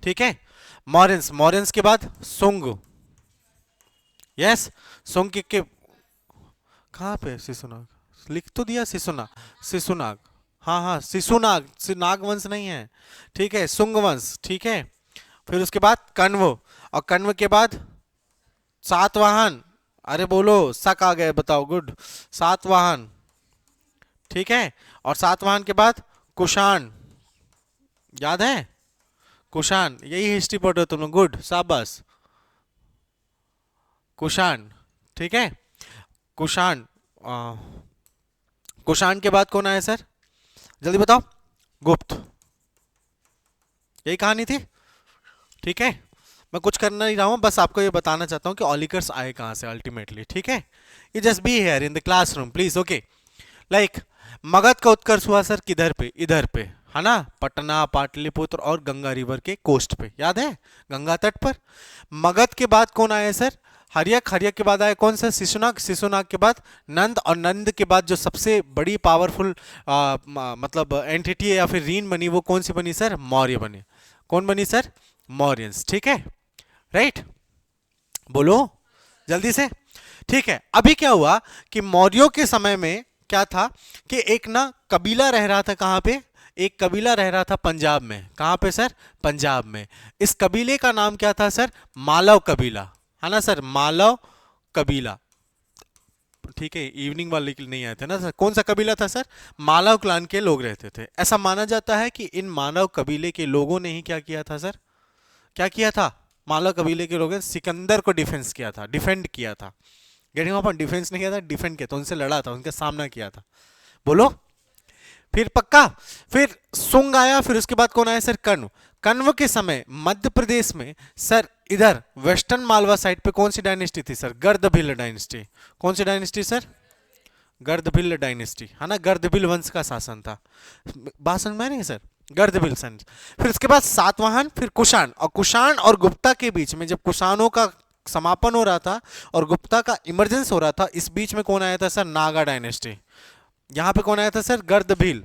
ठीक है। मौर्यंस, मौर्यंस के बाद सुंग, यस, सुंग के कहाँ पे शिशुनाग, लिख तो दिया शिशुनाग, शिशुनाग, हाँ हाँ शिशुनाग, नागवंश नहीं है, ठीक है, सुंग वंश, ठीक है। फिर उसके बाद कण्व, और कण्व के बाद सातवाहन, अरे बोलो शक आ गए, बताओ, गुड, सातवाहन, ठीक है। और सातवाहन के बाद कुषाण, याद है, कुषाण, यही हिस्ट्री पढ़ रहे हो तुम लोग, गुड, शाबाश, कुषाण, ठीक है। कुषाण, कुषाण के बाद कौन आया सर, जल्दी बताओ, गुप्त, यही कहानी थी, ठीक है। मैं कुछ करना नहीं रहा हूं, बस आपको ये बताना चाहता हूं कि ऑलिकर्स आए कहां से अल्टीमेटली, ठीक है। ये just be here in the classroom please, okay. Like Magadh का उत्कर्ष हुआ सर किधर पे, इधर पे, है ना, पटना, पाटलिपुत्र और गंगा रिवर के कोस्ट पे, याद है, गंगा तट पर। मगध के बाद कौन आया सर, हर्यक, हर्यक के बाद आया कौन सा, शिशुनाग, शिशुनाग के बाद नंद, और नंद के बाद जो सबसे बड़ी पावरफुल मतलब एंटिटी या फिर रीन बनी, वो कौन सी बनी सर, मौर्य बनी, कौन बनी सर, मौर्यंस, ठीक है, राइट, बोलो जल्दी से, ठीक है। अभी क्या हुआ कि मौर्यों के समय में क्या था कि एक ना कबीला रह रहा था, कहां पे, एक कबीला रह रहा था पंजाब में, कहां पे सर, पंजाब में। इस कबीले का नाम क्या था सर, मालव कबीला, है ना सर, मालव कबीला, ठीक है। इवनिंग वाले के नहीं आए थे ना सर, कौन सा कबीला था सर, मालव क्लान के लोग रहते थे। ऐसा माना जाता है कि इन मालव कबीले के लोगों ने ही क्या किया था सर, क्या किया था, मालव कबीले के लोगों ने सिकंदर को डिफेंस किया था, डिफेंड किया था, गेटिंग अपन, डिफेंस नहीं किया था, डिफेंड किया था, उनसे लड़ा था, उनका सामना किया था, बोलो, फिर पक्का। फिर सुंग आया, फिर उसके बाद कौन आया सर, कण्व। कण्व के समय मध्य प्रदेश में सर, इधर वेस्टर्न मालवा साइड पे कौन सी डायनेस्टी थी सर, गर्दभिल्ल डायनेस्टी, कौन सी डायनेस्टी सर, गर्दभिल्ल डायनेस्टी, है ना, गर्दभिल वंश का शासन था, बात समझ में आ रही है सर, गर्दभिल सन। फिर उसके बाद सातवाहन, फिर कुषाण, और कुषाण और गुप्ता के बीच में जब कुषाणों का समापन हो रहा था और गुप्ता का इमरजेंस हो रहा था, इस बीच में कौन आया था सर, नागा डायनेस्टी, यहां पे कौन आया था सर, गर्दभिल,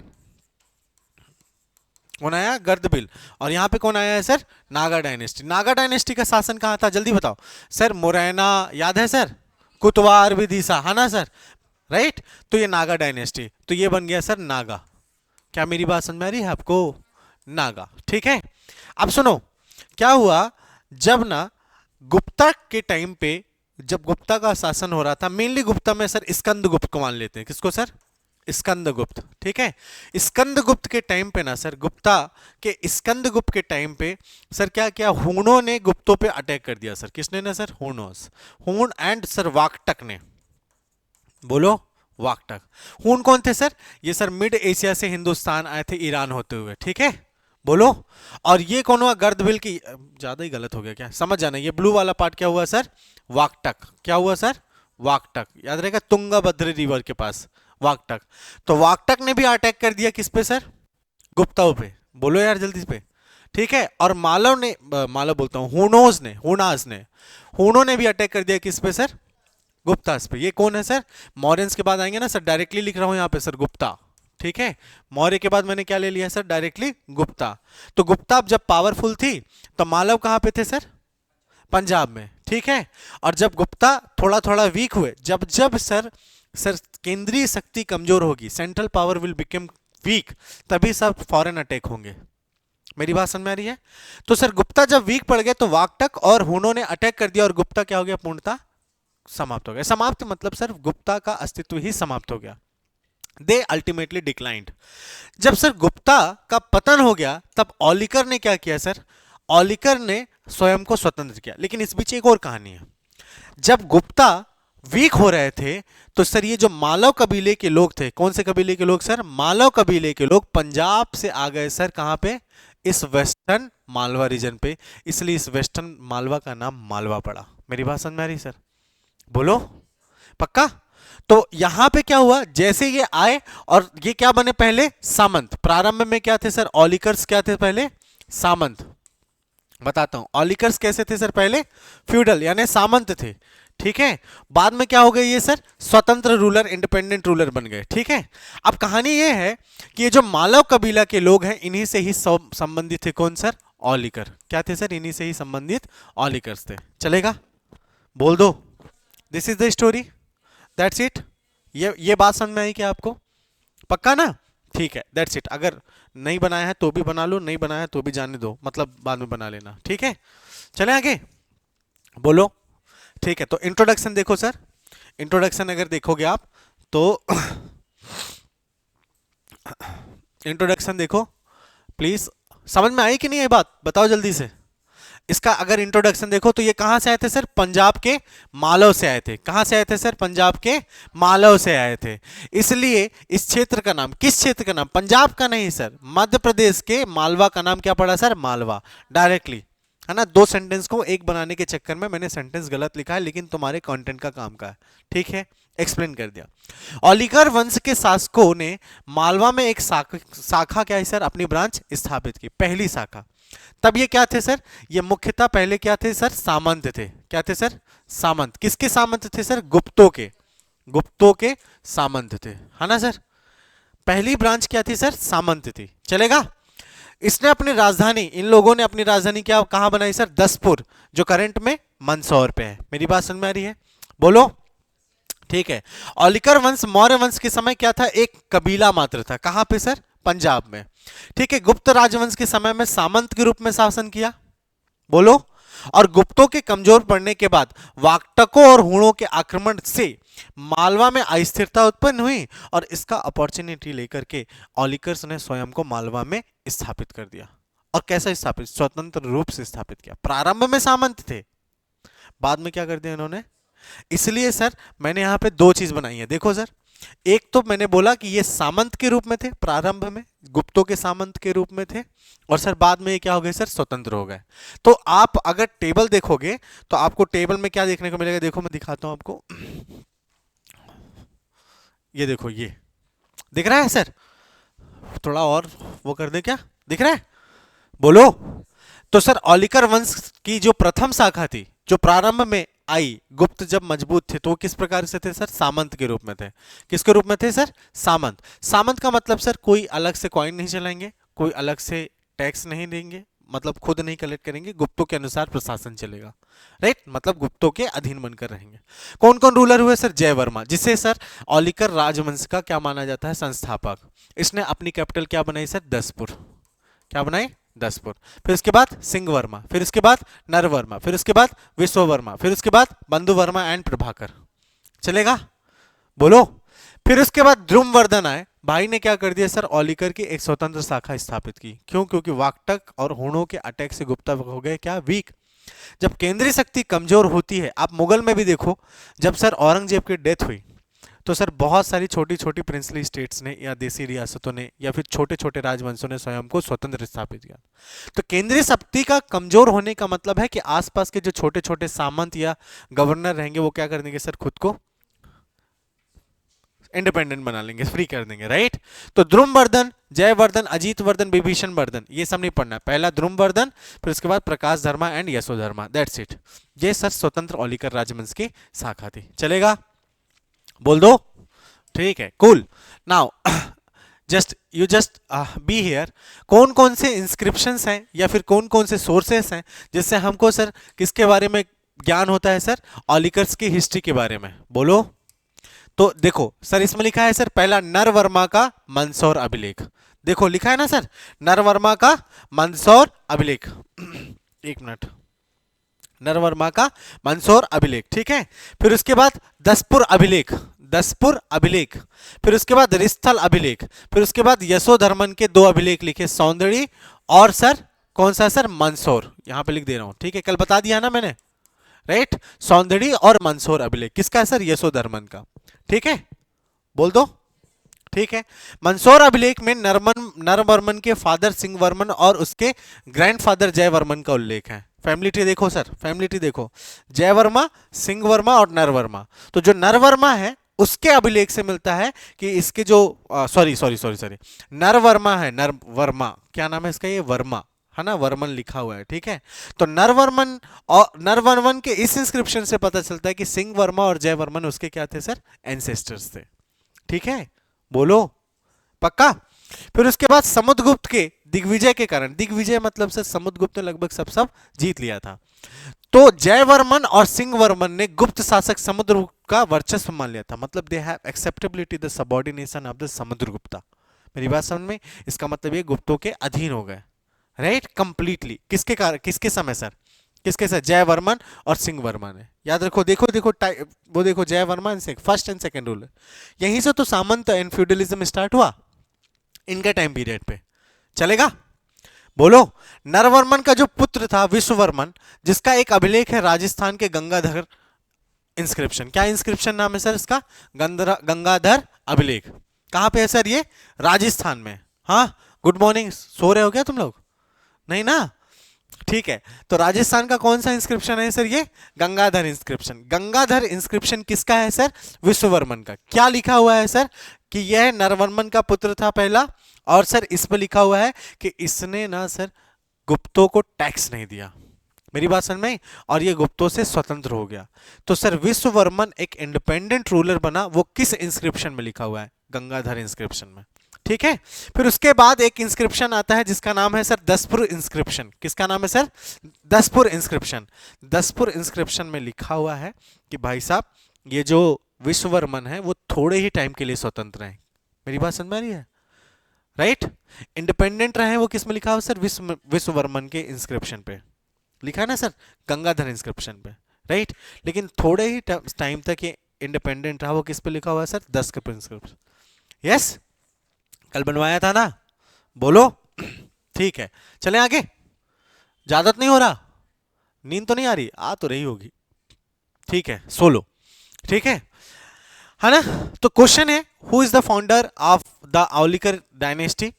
कौन आया, गर्दभिल, और यहां पे कौन आया है sir, Naga dynasty. Naga dynasty का शासन कहां था, जल्दी बताओ सर, मुरैना, याद है सर, कुतवार विदिशा, है ना सर, राइट। तो ये नागा डायनेस्टी, तो ये बन गया सर नागा, क्या मेरी बात समझ में आ रही है आपको, नागा, ठीक है। अब सुनो, क्या हुआ, जब ना गुप्ता के टाइम पे, जब गुप्ता का शासन हो रहा था, मेनली गुप्ता में सर स्कंदगुप्त को मान लेते हैं, किसको सर, स्कंदगुप्त, ठीक है। स्कंदगुप्त के टाइम पे ना सर, गुप्ता के स्कंदगुप्त के टाइम पे सर क्या किया, हूणों ने गुप्तों पे अटैक कर दिया सर, किसने ना सर, हूणोस, हूण एंड सर वाकटक ने, बोलो, वाकटक। हूण कौन थे सर, ये सर मिड एशिया से हिंदुस्तान आए थे ईरान होते हुए, ठीक है, बोलो। और ये कौन हुआ, गर्दभिल की, ज्यादा ही गलत हो गया क्या, समझ जाना, ये ब्लू वाला पार्ट क्या हुआ सर, वाकटक, क्या हुआ सर, वाकटक, याद रहेगा, तुंगाभद्र रिवर के पास वाकटक। तो वाकटक ने भी अटैक कर दिया किस पे सर, गुप्ताओं पे, बोलो यार जल्दी पे, ठीक है। और मालव ने, मालव बोलता हूं, हुनोज ने, हुनास ने, हुनों ने भी अटैक कर दिया किस पे सर, गुप्तास पे। ये कौन है सर, मौर्यंस के बाद आएंगे ना सर, डायरेक्टली लिख रहा हूं यहां पे सर, गुप्ता, ठीक है। मौर्य के बाद मैंने क्या ले लिया सर, डायरेक्टली गुप्ता। तो गुप्ता जब पावरफुल थी तो मालव कहां पे थे सर, पंजाब में, ठीक है। और जब गुप्ता थोड़ा थोड़ा वीक हुए, जब जब सर सर केंद्रीय शक्ति कमजोर होगी, central power will become weak, तभी सब फॉरेन अटैक होंगे, मेरी बात समझ में आ रही है। तो सर गुप्ता जब वीक पड़ गए तो वाकटक और हुनों ने अटैक कर दिया और गुप्ता क्या हो गया, पूर्णतः समाप्त हो गया। समाप्त मतलब सर गुप्ता का अस्तित्व ही समाप्त हो गया, दे अल्टीमेटली डिक्लाइंड। जब सर गुप्ता का पतन हो गया तब औलिकर ने क्या किया सर, औलिकर ने स्वयं को स्वतंत्र किया। लेकिन इस बीच एक और कहानी है, जब गुप्ता वीक हो रहे थे तो सर ये जो मालव कबीले के लोग थे, कौन से कबीले के लोग सर, मालव कबीले के लोग पंजाब से आ गए सर, कहां पे, इस वेस्टर्न मालवा रीजन पे, इसलिए इस वेस्टर्न मालवा का नाम मालवा पड़ा। मेरी बात समझ में आ रही सर, बोलो पक्का। तो यहां पे क्या हुआ, जैसे ये आए और ये क्या बने, पहले सामंत, प्रारंभ में क्या थे सर, ऑलिकर्स क्या थे पहले, सामंत, बताता हूं ऑलिकर्स कैसे थे सर, पहले फ्यूडल यानी सामंत थे, ठीक है। बाद में क्या हो गए ये सर, स्वतंत्र रूलर, इंडिपेंडेंट रूलर बन गए, ठीक है। अब कहानी ये है कि ये जो मालव कबीला के लोग हैं इन्हीं से ही संबंधित थे कौन सर, औलिकर क्या थे सर, इन्हीं से ही संबंधित औलिकर्स थे। चलेगा, बोल दो, this is the story, that's it. ये बात समझ में आई क्या आपको, पक्का ना? ठीक है, दैट्स इट। अगर नहीं बनाया है तो भी बना लो, नहीं बनाया है तो भी जाने दो, मतलब बाद में बना लेना, ठीक है। चले आगे, बोलो। ठीक है, तो इंट्रोडक्शन देखो सर, इंट्रोडक्शन अगर देखोगे आप तो इंट्रोडक्शन देखो प्लीज, समझ में आई कि नहीं ये बात, बताओ जल्दी से। इसका अगर इंट्रोडक्शन देखो तो ये कहां से आए थे सर, पंजाब के मालव से आए थे। कहां से आए थे सर, पंजाब के मालव से आए थे। इसलिए इस क्षेत्र का नाम, किस क्षेत्र का नाम, पंजाब का नहीं सर, मध्य प्रदेश के मालवा का नाम क्या पड़ा सर, मालवा, डायरेक्टली, है ना। दो सेंटेंस को एक बनाने के चक्कर में मैंने सेंटेंस गलत लिखा है, लेकिन तुम्हारे कंटेंट का काम का है, ठीक है, एक्सप्लेन कर दिया। औलिकर वंश के शासकों ने मालवा में एक शाखा क्या है सर, अपनी ब्रांच स्थापित की, पहली शाखा। तब ये क्या थे सर, ये मुख्यतः पहले क्या थे सर, सामंत थे। क्या थे सर, सामंत। किसके सामंत थे सर, गुप्तों के, गुप्तों के सामंत थे, है ना सर। पहली ब्रांच क्या थी सर, सामंत थी। चलेगा। इसने अपनी राजधानी, इन लोगों ने अपनी राजधानी क्या कहां बनाई सर, दसपुर, जो करंट में मंदसौर पे है। मेरी बात समझ में आ रही है, बोलो। ठीक है। औलिकर वंश मौर्य वंश के समय क्या था, एक कबीला मात्र था। कहां पे सर, पंजाब में। ठीक है। गुप्त राजवंश के समय में सामंत के रूप में शासन किया, बोलो। और गुप्तों के कमजोर पड़ने के बाद वाकटकों और हूणों के आक्रमण से मालवा में अस्थिरता उत्पन्न हुई, और इसका अपॉर्चुनिटी लेकर के औलिकर्स ने स्वयं को मालवा में स्थापित कर दिया। और कैसा स्थापित, स्वतंत्र रूप से स्थापित किया। प्रारंभ में सामंत थे, बाद में क्या कर दिया इन्होंने। इसलिए सर मैंने यहां पे दो चीज बनाई है, देखो सर। एक तो मैंने बोला कि ये सामंत के रूप में थे, प्रारंभ में गुप्तों के सामंत के रूप में थे, और सर बाद में ये क्या हो गए सर, स्वतंत्र हो गए। तो आप अगर टेबल देखोगे तो आपको टेबल में क्या देखने को मिलेगा, देखो मैं दिखाता हूं आपको, ये देखो, ये दिख रहा है सर, थोड़ा और वो कर दे, क्या दिख रहा है, बोलो। तो सर औलिकर वंश की जो प्रथम शाखा थी, जो प्रारंभ में आई, गुप्त जब मजबूत थे, तो किस प्रकार से थे सर, सामंत के रूप में थे। किसके रूप में थे सर, सामंत। सामंत का मतलब सर कोई अलग से कॉइन नहीं चलाएंगे, कोई अलग से टैक्स नहीं देंगे, मतलब खुद नहीं कलेक्ट करेंगे, गुप्तों के अनुसार प्रशासन चलेगा, राइट, मतलब गुप्तों के अधीन बनकर रहेंगे। कौन कौन रूलर हुए सर, जयवर्मा, जिसे सर औलिकर राजवंश का क्या माना जाता है, संस्थापक। इसने अपनी कैपिटल क्या बनाई सर, दसपुर। क्या बनाई, दसपुर। फिर उसके बाद सिंह वर्मा, फिर उसके बाद नरवर्मा, फिर उसके बाद विश्ववर्मा, फिर उसके बाद बंधु वर्मा एंड प्रभाकर। चलेगा, बोलो। फिर उसके बाद ध्रुववर्धन आए, भाई ने क्या कर दिया सर, औलिकर की एक स्वतंत्र शाखा स्थापित की। क्यों, क्योंकि वाकटक और हूणों के अटैक से गुप्ता हो गए क्या, वीक। जब केंद्रीय शक्ति कमजोर होती है, आप मुगल में भी देखो, जब सर औरंगजेब की डेथ हुई तो सर बहुत सारी छोटी छोटी प्रिंसली स्टेट्स ने या देसी रियासतों ने या फिर छोटे छोटे राजवंशों ने स्वयं को स्वतंत्र स्थापित किया। तो केंद्रीय शक्ति का कमजोर होने का मतलब है कि आसपास के जो छोटे छोटे सामंत या गवर्नर रहेंगे वो क्या कर देंगे सर, खुद को इंडिपेंडेंट बना लेंगे, फ्री कर देंगे, राइट। तो ध्रुववर्धन, जयवर्धन, अजीतवर्धन, विभीषण वर्धन, ये सब नहीं पढ़ना। पहला ध्रुववर्धन, फिर उसके बाद प्रकाश Dharma and Yashodharma, that's it. ये सर स्वतंत्र औलिकर राजवंश की शाखा थी। चलेगा, बोल दो। ठीक है, cool. Now just be here. कौन कौन से इंस्क्रिप्शंस हैं या फिर कौन कौन से सोर्सेस हैं जिससे हमको सर किसके बारे में ज्ञान होता है सर, ऑलिकर्स की हिस्ट्री के बारे में, बोलो। तो देखो सर, इसमें लिखा है सर, पहला नरवर्मा का मंदसौर अभिलेख। देखो लिखा है ना सर, नरवर्मा का मंदसौर अभिलेख। एक मिनट, नरवर्मा का मंदसौर अभिलेख, ठीक है। फिर उसके बाद दसपुर अभिलेख, दसपुर अभिलेख। फिर उसके बाद रिस्थल अभिलेख। फिर उसके बाद यशोधर्मन के दो अभिलेख लिखे, सौंदर्य और सर कौन सा सर, मंदसौर, यहां पे लिख दे रहा हूं, ठीक है, कल बता दिया ना मैंने, राइट। सौंदर्य और मंदसौर अभिलेख किसका है सर, यशोधर्मन का, ठीक है, बोल दो। ठीक है। मंदसौर अभिलेख में नरवर्मन के फादर सिंहवर्मन और उसके ग्रैंडफादर जयवर्मन का उल्लेख है। फैमिली ट्री देखो सर, फैमिली ट्री देखो, जयवर्मा, सिंहवर्मा और नरवर्मा। तो जो नरवर्मा है उसके अभिलेख से मिलता है कि इसके जो sorry sorry sorry sorry Naravarma है, नरवर्मा, क्या नाम है इसका, ये वर्मा है ना, वर्मन लिखा हुआ है, ठीक है। तो नरवर्मन और नरवर्मन के इस इंस्क्रिप्शन से पता चलता है कि सिंह वर्मा और जयवर्मन उसके क्या थे सर, एंसेस्टर्स थे, ठीक है, बोलो, पक्का। फिर उसके बाद समुद्रगुप्त के दिग्विजय के कारण, दिग्विजय मतलब सर समुद्रगुप्त ने लगभग सब जीत लिया था। तो जयवर्मन और सिंहवर्मन ने गुप्त शासक समुद्रगुप्त का वर्चस्व मान लिया था, मतलब they have acceptability the subordination of the Samudragupta. मेरी बात समझ में? इसका मतलब ये गुप्तों के अधीन हो गए, राइट, कंप्लीटली। किसके कारण, किसके समय सर, किसके साथ? जयवर्मन और सिंहवर्मन है, याद रखो। देखो देखो वो देखो, Jayavarman Singh, first and second ruler. यहीं से तो सामंत एंड फ्यूडलिज्म स्टार्ट हुआ इनके टाइम पीरियड पे, चलेगा? बोलो। नरवर्मन का जो पुत्र था विश्ववर्मन, जिसका एक अभिलेख है राजस्थान के गंगाधर इंस्क्रिप्शन। क्या इंस्क्रिप्शन नाम है सर इसका? गंगाधर अभिलेख। कहां पे है सर ये? राजस्थान में। हाँ, गुड मॉर्निंग, सो रहे हो क्या तुम लोग? नहीं ना, ठीक है। तो राजस्थान का कौन सा इंस्क्रिप्शन है सर? ये गंगाधर इंस्क्रिप्शन। गंगाधर इंस्क्रिप्शन किसका है सर? विश्ववर्मन का। क्या लिखा हुआ है सर? कि यह नरवर्मन का पुत्र था पहला, और सर इस पर लिखा हुआ है कि इसने ना सर गुप्तों को टैक्स नहीं दिया। मेरी बात समझ में? और ये गुप्तों से स्वतंत्र हो गया। तो सर विश्ववर्मन एक इंडिपेंडेंट रूलर बना, वो किस इंस्क्रिप्शन में लिखा हुआ है? गंगाधर इंस्क्रिप्शन में, ठीक है। फिर उसके बाद एक इंस्क्रिप्शन आता है जिसका नाम है सर दसपुर इंस्क्रिप्शन। किसका नाम है sir? Daspur inscription. Daspur inscription में लिखा हुआ है कि भाई साहब ये जो विश्ववर्मन है वो थोड़े ही टाइम के लिए स्वतंत्र है। मेरी बात समझ में आ रही है? राइट, इंडिपेंडेंट रहे। वो किस में लिखा हुआ सर? विश्ववर्मन के इंस्क्रिप्शन पे लिखा है ना सर, गंगाधर इंस्क्रिप्शन पे, राइट। लेकिन थोड़े ही टाइम तक ये इंडिपेंडेंट रहा। वो किस पे लिखा हुआ है सर? 10 के इंस्क्रिप्शन। यस, कल बनवाया था ना, बोलो। ठीक है, चले आगे। ज्यादा तो नहीं हो रहा? नींद तो नहीं आ रही? आ तो रही होगी, ठीक है, सो लो, ठीक है ना। तो क्वेश्चन है, who is the founder of the Aulikar dynasty?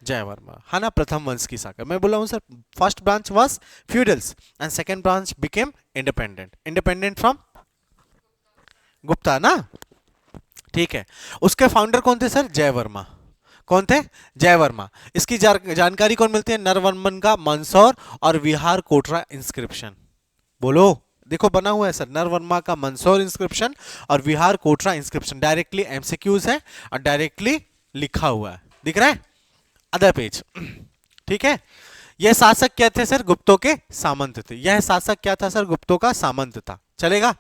Jayavarma, है ना, प्रथम वंश की शाखा। मैं बोला हूं sir, first branch was feudals and second branch became independent. Independent from Gupta ना, ठीक है। उसके फाउंडर कौन थे सर? जयवर्मा। कौन थे? जयवर्मा। इसकी जानकारी कौन मिलती है? नरवर्मन का मंदसौर और विहार कोटरा इंस्क्रिप्शन। बोलो, देखो बना हुआ है सर, नरवर्मा का मंदसौर इंस्क्रिप्शन और विहार कोटरा इंस्क्रिप्शन। डायरेक्टली एमसीक्यूज है और डायरेक्टली लिखा हुआ है, दिख रहा है अदर पेज, ठीक है। यह शासक क्या थे सर? गुप्तों के सामंत थे। यह शासक क्या था सर? गुप्तों का सामंत था, चलेगा।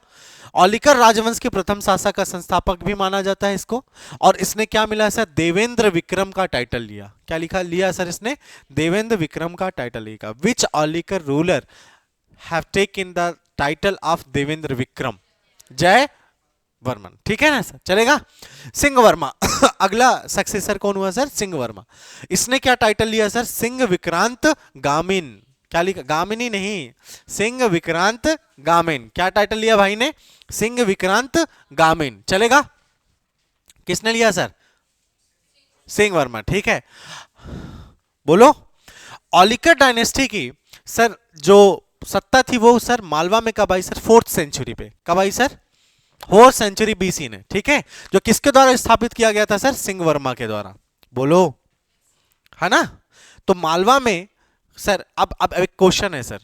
औलिकर राजवंश के प्रथम शासक का संस्थापक भी माना जाता है इसको। और इसने क्या मिला सर? देवेंद्र विक्रम का टाइटल लिया। क्या लिया सर इसने? देवेंद्र विक्रम का टाइटल लिया। Which Aulikar ruler have taken the title of Devendra Vikram? Jay Varman, ठीक है ना सर, चलेगा। सिंह वर्मा अगला सक्सेसर कौन हुआ सर? सिंह वर्मा। इसने क्या टाइटल लिया सर? सिंह विक्रांत गामिन। क्या लिखा? गामिनी नहीं, सिंह विक्रांत गामिन। क्या टाइटल लिया भाई ने? सिंह विक्रांत गामिन, चलेगा। किसने लिया सर? सिंह वर्मा, ठीक है। बोलो। औलिकर डायनेस्टी की सर जो सत्ता थी वो सर मालवा में कब आई सर? 4th सेंचुरी पे। कब आई सर? 4th सेंचुरी बीसी ने, ठीक है। जो किसके द्वारा स्थापित किया गया था सर? सिंह वर्मा के द्वारा। बोलो, है ना। तो मालवा में सर, अब एक क्वेश्चन है सर,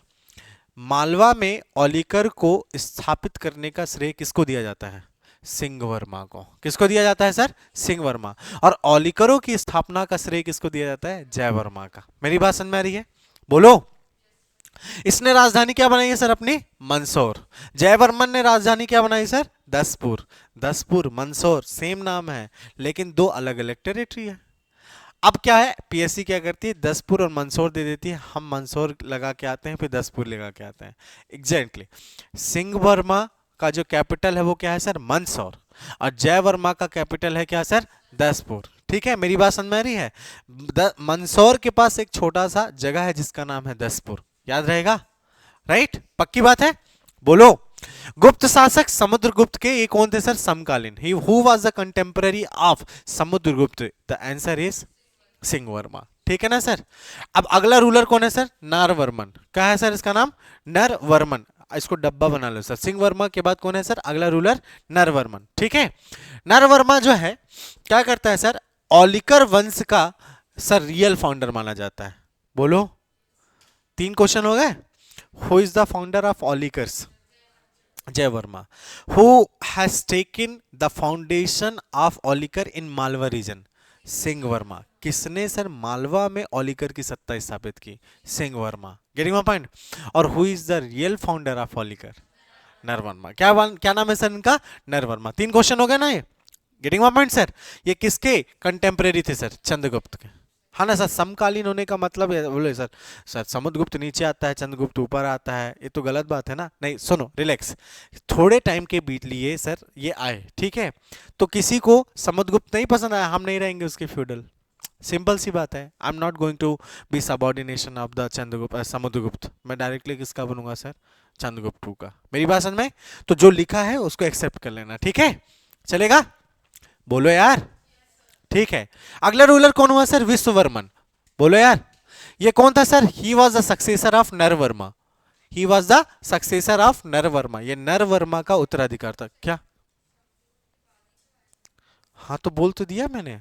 मालवा में औलिकर को स्थापित करने का श्रेय किसको दिया जाता है? सिंह वर्मा को। किसको दिया जाता है सर? सिंह वर्मा। और औलिकरों की स्थापना का श्रेय किसको दिया जाता है? जयवर्मा का। मेरी बात समझ में आ रही है? बोलो। इसने राजधानी क्या बनाई है सर? अपनी मंदसौर। जयवर्मन ने राजधानी क्या बनाई सर? दसपुर। दसपुर मंदसौर सेम नाम है, लेकिन दो अलग अलग टेरिटरी है। अब क्या है, पीएससी क्या करती है? दसपुर और मंदसौर दे देती है, हम मंदसौर लगा के आते हैं, फिर दसपुर लगा के आते हैं। एग्जैक्टली सिंह वर्मा का जो कैपिटल है वो क्या है सर? मंदसौर। और जयवर्मा का कैपिटल है क्या सर? दसपुर, ठीक है। मेरी बात समझ में आ रही है? मंदसौर के पास एक छोटा सा जगह है जिसका नाम है दसपुर, याद रहेगा, राइट? पक्की बात है, बोलो। गुप्त शासक समुद्रगुप्त के ये कौन थे सर? समकालीन। He who was the contemporary of Samudragupta? The answer is Singh Verma, ठीक है ना सर। अब अगला रूलर कौन है सर? नरवर्मन। क्या है सर इसका नाम? नरवर्मन। इसको डब्बा बना लो सर। सिंह वर्मा के बाद कौन है सर? अगला रूलर नरवर्मन, ठीक है। नरवर्मा जो है क्या करता है सर? औलिकर वंश का सर रियल फाउंडर माना जाता है। बोलो, 3 क्वेश्चन हो गए। Who is the founder of Aulikars? Jayavarma. Who has taken the foundation of Aulikar in Malwa region? Singh Varma. किसने सर मालवा में ओलिकर की सत्ता स्थापित की? Singh Varma. Getting my point? और who is the real founder of Olikar? Naravarma. क्या नाम है सर इनका? नरवर्मा। 3 क्वेश्चन हो गए ना ये। Getting my point sir? ये किसके कंटेम्परेरी थे सर? चंद्रगुप्त के। हाँ ना सर, समकालीन होने का मतलब बोले सर, सर समुद्रगुप्त नीचे आता है, चंद्रगुप्त ऊपर आता है, ये तो गलत बात है ना। नहीं सुनो, रिलैक्स। थोड़े टाइम के बीच लिए सर ये आए, ठीक है। तो किसी को समुद्रगुप्त नहीं पसंद आया, हम नहीं रहेंगे उसके फ्यूडल। सिंपल सी बात है। I am not going to be subordination of the Chandragupta Samudragupta. मैं डायरेक्टली किसका बनूंगा सर? चंद्रगुप्त टू का। मेरी बात समझ में? तो जो लिखा है उसको एक्सेप्ट कर लेना, ठीक है? चलेगा? बोलो यार। ठीक है। अगला रूलर कौन हुआ सर? विश्ववर्मन। बोलो यार। ये कौन था sir? He was the successor of Naravarma. He was the successor of Naravarma. ये नरवर्मा का उत्तराधिकार था क्या? हाँ तो बोल तो दिया मैंने।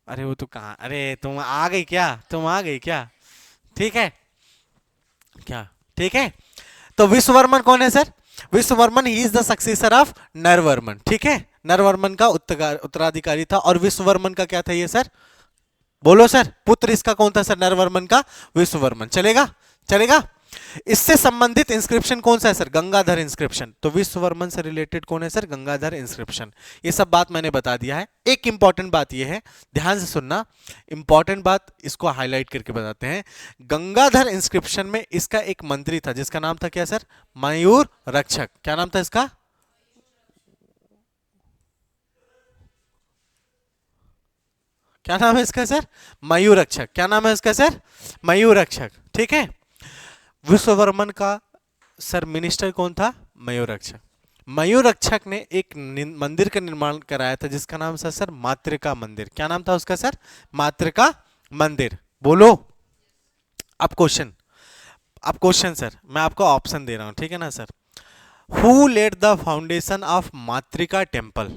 अरे वो तो कहाँ, अरे तुम आ गई क्या? तुम आ गई क्या? ठीक है क्या? ठीक है। तो विश्ववर्मन कौन है sir? Vishwavarman he is the successor of Naravarman, ठीक है। नरवर्मन का उत्तराधिकारी था। और विश्ववर्मन का क्या था ये सर? बोलो सर। पुत्र इसका कौन था सर? नरवर्मन का विश्ववर्मन। चलेगा? चलेगा। इससे संबंधित इंस्क्रिप्शन कौन सा है सर? गंगाधर इंस्क्रिप्शन। तो विश्ववर्मन से रिलेटेड कौन है सर? गंगाधर इंस्क्रिप्शन। ये सब बात मैंने बता दिया है। एक इंपॉर्टेंट बात ये है, ध्यान से सुनना, इंपॉर्टेंट बात इसको हाईलाइट करके बताते हैं। गंगाधर इंस्क्रिप्शन में इसका एक मंत्री था जिसका नाम था क्या सर? मयूर रक्षक। क्या नाम था इसका? क्या नाम है इसका सर? मयूर रक्षक। क्या नाम है इसका सर? मयूर रक्षक, ठीक है। विश्ववर्मन का सर मिनिस्टर कौन था? मयूरक्षक। मयूरक्षक ने एक मंदिर का निर्माण कराया था जिसका नाम था सर मातृका मंदिर। क्या नाम था उसका सर? मातृका मंदिर। बोलो। अब क्वेश्चन, अब क्वेश्चन सर मैं आपको ऑप्शन दे रहा हूं, ठीक है ना sir? Who led the foundation of Matrika temple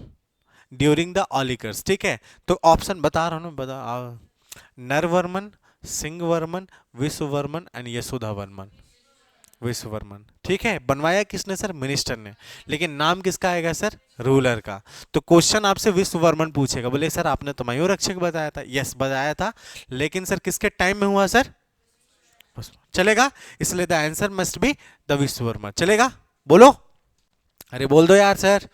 during the Aulikaras? ठीक है, तो ऑप्शन बता रहा हूं ना, नरवर्मन, सिंहवर्मन, विश्ववर्मन एंड यशोधावर्मन। विश्ववर्मन, ठीक है। बनवाया किसने सर? मिनिस्टर ने। लेकिन नाम किसका आएगा सर? रूलर का। तो क्वेश्चन आपसे विश्ववर्मन पूछेगा, बोले सर आपने तो मयूर रक्षक बताया था। यस बताया था, लेकिन सर किसके टाइम में हुआ सर? चलेगा? इसलिए the answer must be the Vishwavarma. चलेगा? बोलो। अरे बोल दो यार सर।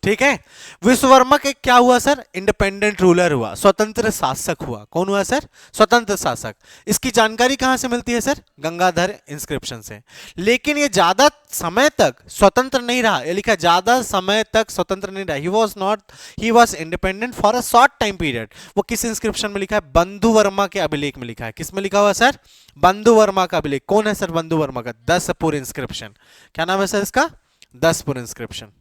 ठीक है। विश्ववर्मा के क्या हुआ सर? इंडिपेंडेंट रूलर हुआ, स्वतंत्र शासक हुआ। कौन हुआ सर? स्वतंत्र शासक। इसकी जानकारी कहां से मिलती है सर? गंगाधर इंस्क्रिप्शन से। लेकिन ये ज्यादा समय तक स्वतंत्र नहीं रहा। ये लिखा ज्यादा समय तक स्वतंत्र नहीं रहा। He was not, he was independent for a short time period. वो किस इंस्क्रिप्शन में लिखा है? बंधु वर्मा के अभिलेख में लिखा है। किस में लिखा हुआ सर? बंधु वर्मा का अभिलेख। कौन है सर बंधु वर्मा का? 10 इंस्क्रिप्शन। क्या नाम है सर इसका? 10 इंस्क्रिप्शन।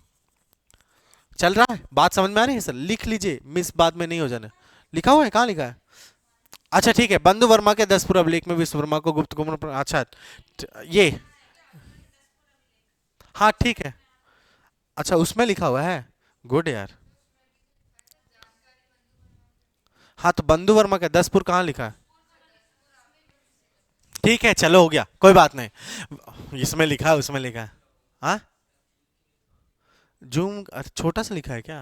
चल रहा है? बात समझ में आ रही है सर? लिख लीजिए, मिस बाद में नहीं हो जाना। लिखा हुआ है? कहाँ लिखा है? अच्छा ठीक है। बंधु वर्मा के 10 अभिलेख में विश्ववर्मा को गुप्त कुमार, अच्छा ये, हाँ ठीक है। अच्छा उसमें लिखा हुआ है, गुड यार। हाँ तो बंधु वर्मा का 10 कहाँ लिखा है? ठीक है चलो हो गया, कोई बात नहीं। इसमें लिखा है, उसमें लिखा है। हाँ जूम छोटा सा लिखा है क्या?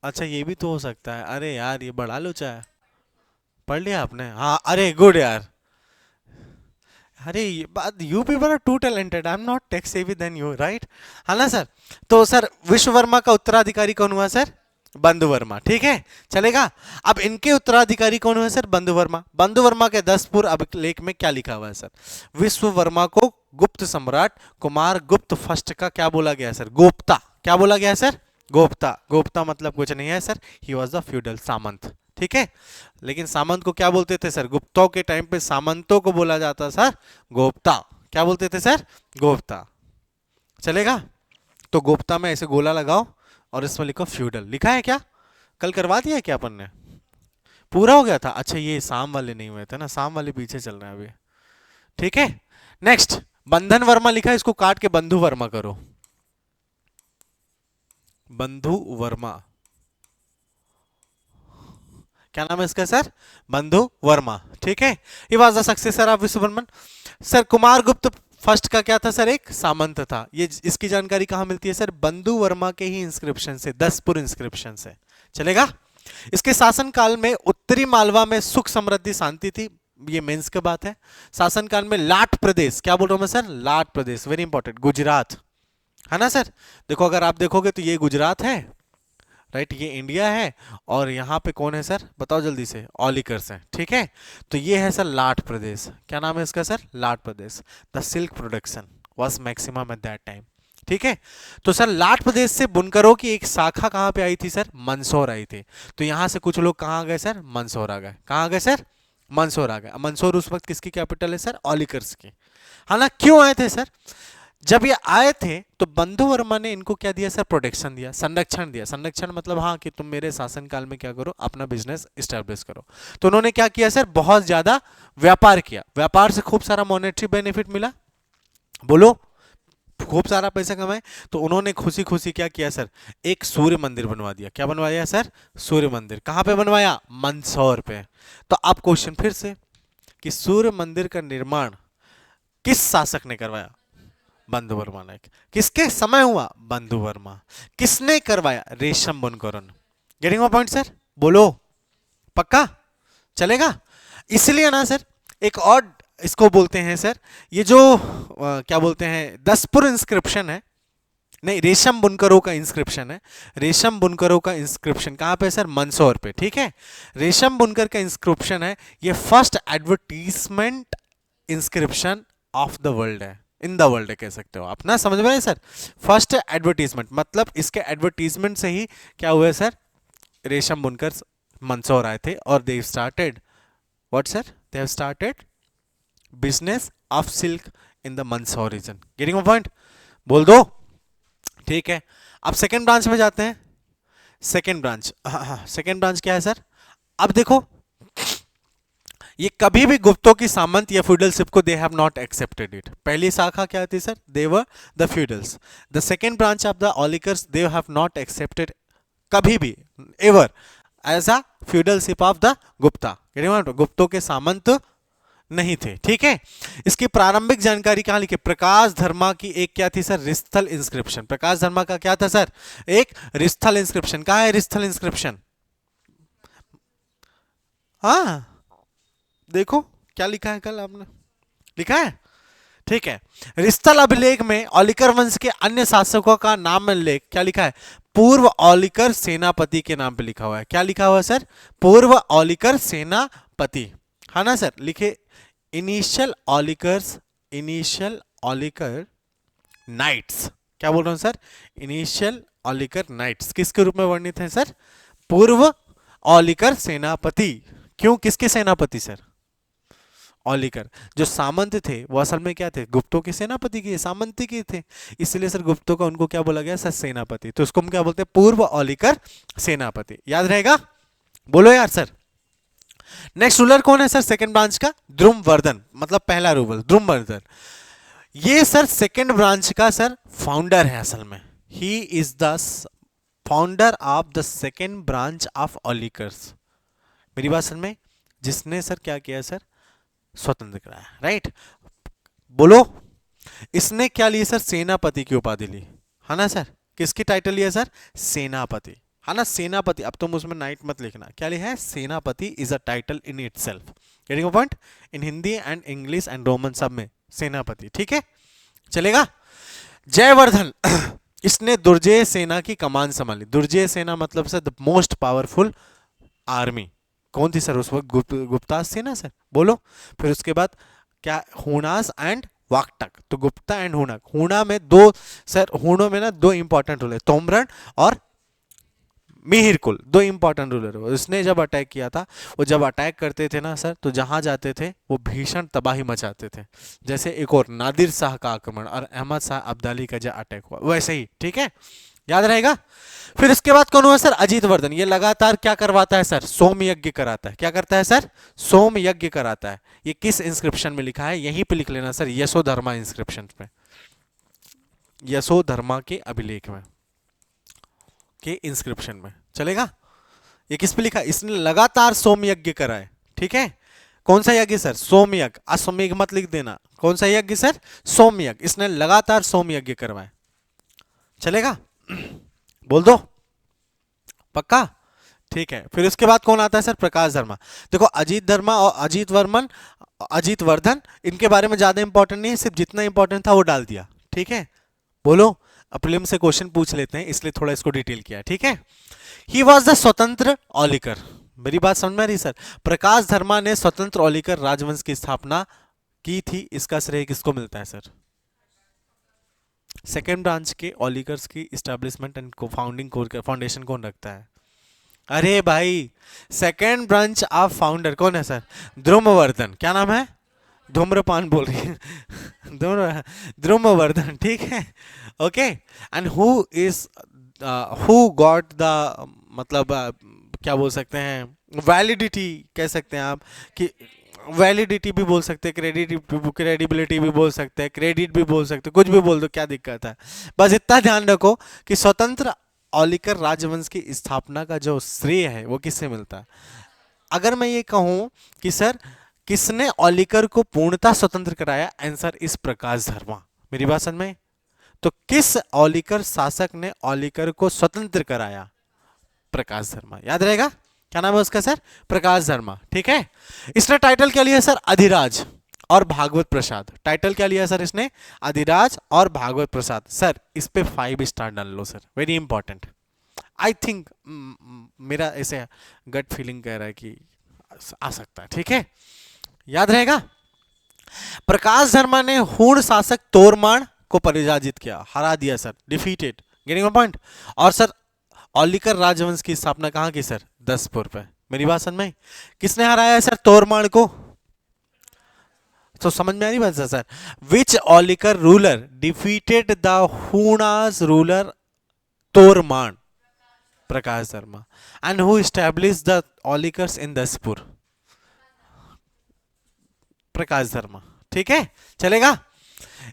अच्छा ये भी तो हो सकता है। अरे यार ये बड़ा लोचा है। पढ़ लिया आपने? हाँ अरे गुड यार। अरे ये बात, you people are too talented, I am not tech savvy than you, right? है ना सर? तो सर विश्ववर्मा का उत्तराधिकारी कौन हुआ सर? बंधु वर्मा, ठीक है। चलेगा? अब इनके उत्तराधिकारी कौन हुए सर? बंधु वर्मा। बंधु वर्मा के 10 अभिलेख में क्या लिखा हुआ है सर? विश्ववर्मा को गुप्त सम्राट कुमार गुप्त फर्स्ट का क्या बोला गया है सर? गोप्ता। क्या बोला गया है सर? गोप्ता। गोप्ता मतलब कुछ नहीं है sir, he was the feudal सामंत, ठीक है। लेकिन सामंत को क्या बोलते थे सर? गुप्तों के टाइम पे सामंतों को बोला जाता सर गोप्ता। क्या बोलते थे सर? गोप्ता। चलेगा? तो गोप्ता में ऐसे गोला लगाओ और इसमें लिखो फ्यूडल। लिखा है क्या? कल करवा दिया है क्या अपन ने? पूरा हो गया था? अच्छा ये शाम वाले नहीं हुए थे ना, शाम वाले पीछे चल रहे हैं अभी। ठीक है। नेक्स्ट, बंधन वर्मा लिखा है, इसको काट के बंधु वर्मा करो। बंधु वर्मा। क्या नाम है इसका सर? बंधु वर्मा, ठीक है। He was the successor of Vishwavarman. Sir Kumar Gupta first का क्या था सर, एक सामंत था। ये इसकी जानकारी कहां मिलती है सर, बंधु वर्मा के ही इंस्क्रिप्शन से, दसपुर इंस्क्रिप्शन से। चलेगा। इसके शासन काल में उत्तरी मालवा में सुख समृद्धि शांति थी, ये मेंस की बात है। शासन काल में लाट प्रदेश, क्या बोल रहा हूं मैं सर, लाट प्रदेश, वेरी इंपॉर्टेंट, गुजरात है ना सर। देखो अगर आप देखोगे तो ये गुजरात है, राइट, ये इंडिया है, और यहाँ पे कौन है सर, बताओ जल्दी से, ऑलिकर्स है, ठीक है। तो ये है सर लाट प्रदेश, क्या नाम है इसका sir, Lat Pradesh. The silk production was maximum at that time, ठीक है। तो सर लाट प्रदेश से बुनकरों की एक शाखा कहाँ पे आई थी सर, मंदसौर आई थी। तो यहाँ से कुछ लोग कहाँ गए सर, मंदसौर आ गए, कहाँ गए सर, मंदसौर आ गए। मंदसौर उस वक्त किसकी कैपिटल है सर, ऑलिकर्स की। हाँ ना, क्यों आए थे सर, जब ये आए थे तो बंधु वर्मा ने इनको क्या दिया सर, प्रोटेक्शन दिया, संरक्षण दिया। संरक्षण मतलब हाँ कि तुम मेरे शासन काल में क्या करो, अपना बिजनेस स्टैब्लिश करो। तो उन्होंने क्या किया सर, बहुत ज्यादा व्यापार किया, व्यापार से खूब सारा मॉनेटरी बेनिफिट मिला, बोलो, खूब सारा पैसा कमाए। तो उन्होंने खुशी खुशी क्या किया सर, एक सूर्य मंदिर बनवा दिया। क्या बनवाया सर, सूर्य मंदिर। कहां पे बनवाया, मंदसौर पे। तो अब क्वेश्चन फिर से कि सूर्य मंदिर का निर्माण किस शासक ने करवाया, बंधु वर्मा ने। किसके समय हुआ, बंधु वर्मा। किसने करवाया, रेशम बुनकरों। गेटिंग माय पॉइंट सर, बोलो, पक्का चलेगा। इसलिए ना सर एक और इसको बोलते हैं सर, ये जो क्या बोलते हैं, दसपुर इंस्क्रिप्शन है, नहीं रेशम बुनकरों का इंस्क्रिप्शन है। रेशम बुनकरों का इंस्क्रिप्शन कहां पे सर, मंदसौर पे, ठीक है। रेशम बुनकर का इंस्क्रिप्शन है, ये first advertisement inscription of the world है, इन द वर्ल्ड कह सकते हो अपना, समझ में सर। फर्स्ट एडवर्टीजमेंट मतलब इसके एडवर्टीजमेंट से ही क्या हुआ सर, रेशम बुनकर मंदसौर आए थे और they started what sir, they have started business of silk in the Mandsaur region. Getting my point, बोल दो, ठीक है। अब सेकेंड ब्रांच में जाते हैं। सेकेंड ब्रांच, सेकेंड ब्रांच क्या है सर, अब देखो ये कभी भी गुप्तों की सामंत या फ्यूडलशिप को they have not accepted it. पहली शाखा क्या थी sir, they were the feudals. The second branch of the Aulikars they have not accepted कभी भी, ever, as a feudalship of the Gupta. गुप्तों के सामंत नहीं थे, ठीक है। इसकी प्रारंभिक जानकारी कहां लिखी, प्रकाश धर्मा की एक क्या थी सर, रिस्थल इंस्क्रिप्शन। प्रकाश धर्मा का क्या था सर, एक रिस्थल इंस्क्रिप्शन। कहां है रिस्थल इंस्क्रिप्शन, हाँ देखो क्या लिखा है, कल आपने लिखा है, ठीक है। रिस्थल अभिलेख में ऑलिकर वंश के अन्य शासकों का नाम उल्लेख क्या लिखा है, पूर्व ऑलिकर सेनापति के नाम पे लिखा हुआ है। क्या लिखा हुआ है सर, पूर्व ऑलिकर सेनापति, है ना सर। लिखे इनिशियल ऑलिकर्स, इनिशियल ऑलिकर नाइट्स। क्या बोल रहा हूं सर, इनिशियल ऑलिकर नाइट्स किसके रूप में वर्णित है सर, पूर्व ऑलिकर सेनापति। क्यों, किसके सेनापति सर, ऑलिकर। जो सामंत थे वो असल में क्या थे, गुप्तों के सेनापति के, सामंती के थे, इसलिए सर गुप्तों का उनको क्या बोला गया सर, सेनापति। तो उसको हम क्या बोलते हैं, पूर्व ऑलिकर सेनापति। याद रहेगा, बोलो यार सर। नेक्स्ट रूलर कौन है सर, सेकंड ब्रांच का, द्रुमवर्धन, मतलब पहला रूलर द्रुमवर्धन। ये सर सेकंड ब्रांच का सर फाउंडर है असल में। He is the founder of the second branch of Aulikars. मेरी बात समझ में, जिसने सर क्या किया सर, स्वतंत्र कराया, राइट। बोलो, इसने क्या लिया सर, सेनापति की उपाधि ली, है ना सर। किसकी टाइटल लिया सर, सेनापति, है ना, सेनापति। अब तुम उसमें नाइट मत लिखना, क्या लिखा है, सेनापति is a title in itself. Getting point, in Hindi and English and Roman सब में सेनापति, ठीक है, चलेगा। जयवर्धन इसने दुर्जय सेना की कमान संभाली। दुर्जय सेना मतलब sir the most powerful army. कौन थी सर उस वक्त, गुप्ता सेना सर, बोलो। फिर उसके बाद क्या, हुणास एंड वाकटक। तो गुप्ता एंड हुणक, हुणा में दो सर, हुणों में ना दो इंपॉर्टेंट रूलर, तोमरन और मिहिर कुल, दो इंपॉर्टेंट रूलर। उसने जब अटैक किया था, वो जब अटैक करते थे ना सर, तो जहां जाते थे वो भीषण तबाही मचाते थे। जैसे एक और नादिर शाह का आक्रमण और अहमद शाह अब्दाली का जो अटैक हुआ, वैसे ही, ठीक है, याद रहेगा। फिर इसके बाद कौन हुआ सर, अजीत वर्धन। ये लगातार क्या करवाता है सर, सोम यज्ञ कराता है। क्या करता है सर, सोम यज्ञ कराता है। ये किस इंस्क्रिप्शन में लिखा है, यहीं पे लिख लेना सर, यशोधर्मा इंस्क्रिप्शन पे, यशोधर्मा के अभिलेख में, के इंस्क्रिप्शन में, चलेगा। ये किस पे लिखा है, इसने लगातार सोम यज्ञ कराए, ठीक है। कौन सा यज्ञ सर? सोमयज्ञ। अश्वमेघ मत लिख देना। कौन सा यज्ञ सर? सोमयज्ञ। इसने लगातार सोमयज्ञ करवाए। चलेगा? बोल दो पक्का? ठीक है। फिर उसके बाद कौन आता है सर? प्रकाश धर्मा। देखो अजीत धर्मा और अजीत वर्मन, अजीत वर्धन, इनके बारे में ज्यादा इंपॉर्टेंट नहीं है, सिर्फ जितना इंपॉर्टेंट था वो डाल दिया। ठीक है, बोलो। प्रीलिम से क्वेश्चन पूछ लेते हैं इसलिए थोड़ा इसको डिटेल किया। ठीक है, ही वॉज द स्वतंत्र औलिकर। मेरी बात समझ में आ रही सर? प्रकाश धर्मा ने स्वतंत्र औलिकर राजवंश की स्थापना की थी। इसका श्रेय किसको मिलता है सर? सेकेंड ब्रांच के ऑलिगर्स की इस्टेब्लिशमेंट एंड फाउंडिंग फाउंडेशन कौन रखता है? अरे भाई, सेकेंड ब्रांच ऑफ फाउंडर कौन है सर? ध्रुमवर्धन। क्या नाम है? धूम्रपान बोल रही है ध्रुमवर्धन। ठीक है, okay. And who is who got the, मतलब क्या बोल सकते हैं, वैलिडिटी कह सकते हैं आप, कि वैलिडिटी भी बोल सकते हैं, क्रेडिबिलिटी भी बोल सकते हैं, क्रेडिट भी बोल सकते हैं, कुछ भी बोल दो, क्या दिक्कत है? बस इतना ध्यान रखो कि स्वतंत्र औलिकर राजवंश की स्थापना का जो श्रेय है वो किससे मिलता है? अगर मैं ये कहूं कि सर किसने औलिकर को पूर्णतः स्वतंत्र कराया, आंसर इस प्रकाश धर्मा। मेरी बात समझ में? तो किस औलिकर शासक ने औलिकर को स्वतंत्र कराया? प्रकाश धर्मा। याद रहेगा? क्या नाम है उसका सर? प्रकाश धर्मा। ठीक है, इसने टाइटल क्या लिया सर? अधिराज और भागवत प्रसाद। टाइटल क्या लिया सर इसने? अधिराज और भागवत प्रसाद। सर इस पे 5 स्टार डाल लो sir, very important. I think मेरा ऐसे गट फीलिंग कह रहा है कि आ सकता है। ठीक है, याद रहेगा? प्रकाश धर्मा ने हूण शासक तोरमाण को पराजित किया, हरा दिया सर, डिफीटेड। Getting point? और सर औलिकर राजवंश की स्थापना कहां की सर? दसपुर पे। मेरी बात समझ में? किसने हराया सर तोरमाण को? तो समझ में आ रही बात sir? Which Aulikar ruler defeated the Hunas ruler Toramana? Prakash Dharma. And who established the Aulikars in Dashpur? Prakash Dharma. ठीक है, चलेगा?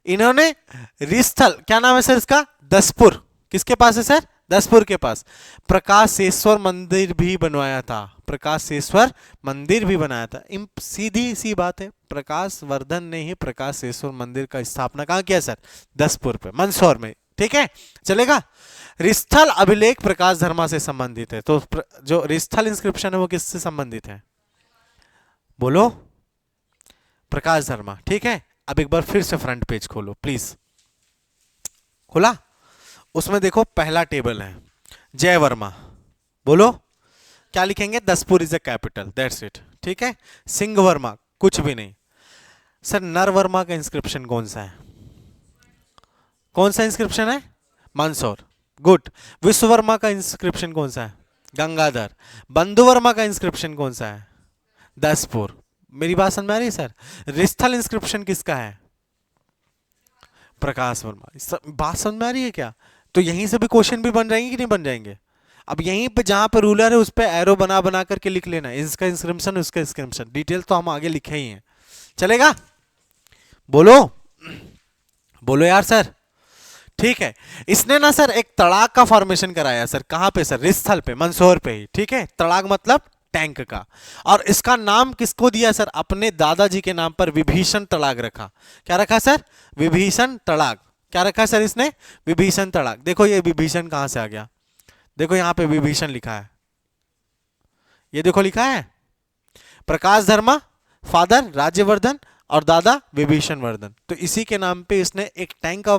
इन्होंने रिस्थल, क्या नाम है सर इसका? दसपुर। किसके पास है सर? दसपुर के पास प्रकाशेश्वर मंदिर भी बनवाया था। प्रकाशेश्वर मंदिर भी बनाया था। सीधी सी बात है, प्रकाश वर्धन ने ही प्रकाशेश्वर मंदिर का स्थापना कहां किया सर? दसपुर पे, मंदसौर में। ठीक है, चलेगा? रिस्थल अभिलेख प्रकाश धर्मा से संबंधित है। तो जो रिस्थल इंस्क्रिप्शन है वो किससे संबंधित है? बोलो। प्रकाश धर्मा। ठीक है, अब एक बार फिर से फ्रंट पेज खोलो प्लीज। खोला? उसमें देखो पहला टेबल है, जय वर्मा। बोलो क्या लिखेंगे? Daspur is the capital, that's it. ठीक है, सिंह वर्मा कुछ भी नहीं। सर नर वर्मा का इंस्क्रिप्शन कौन सा है? कौन सा इंस्क्रिप्शन है? मंदसौर। गुड। विश्ववर्मा का इंस्क्रिप्शन कौन सा है? गंगाधर। बंधु वर्मा का इंस्क्रिप्शन कौन सा है? दसपुर। मेरी बात समझ में आ रही है सर? रिस्थल इंस्क्रिप्शन किसका है? प्रकाश वर्मा। बात समझ में आ रही है क्या? तो यहीं से भी क्वेश्चन भी बन जाएंगे कि नहीं बन जाएंगे? अब यहीं पे जहां पे रूलर है उस पे एरो बना बना करके लिख लेना, इसका इंस्क्रिप्शन उसका इंस्क्रिप्शन, डिटेल तो हम आगे लिखे ही हैं। चलेगा? बोलो बोलो यार सर। ठीक है, इसने ना सर एक तड़ाग का फॉर्मेशन कराया सर। कहां पे सर? रिस्थल पे, मंदसौर पे ही। ठीक है, तड़ाग मतलब टैंक का। और इसका नाम किसको दिया सर? अपने दादाजी के नाम पर विभीषण तड़ाग रखा। क्या रखा सर? विभीषण तड़ाग। क्या रखा सर इसने? विभीषण तड़ाग। देखो ये विभीषण कहां से आ गया? देखो यहां पे विभीषण लिखा है, ये देखो लिखा है प्रकाश धर्मा, फादर राज्यवर्धन और दादा विभीषण वर्धन। तो इसी के नाम पे इसने एक टैंक का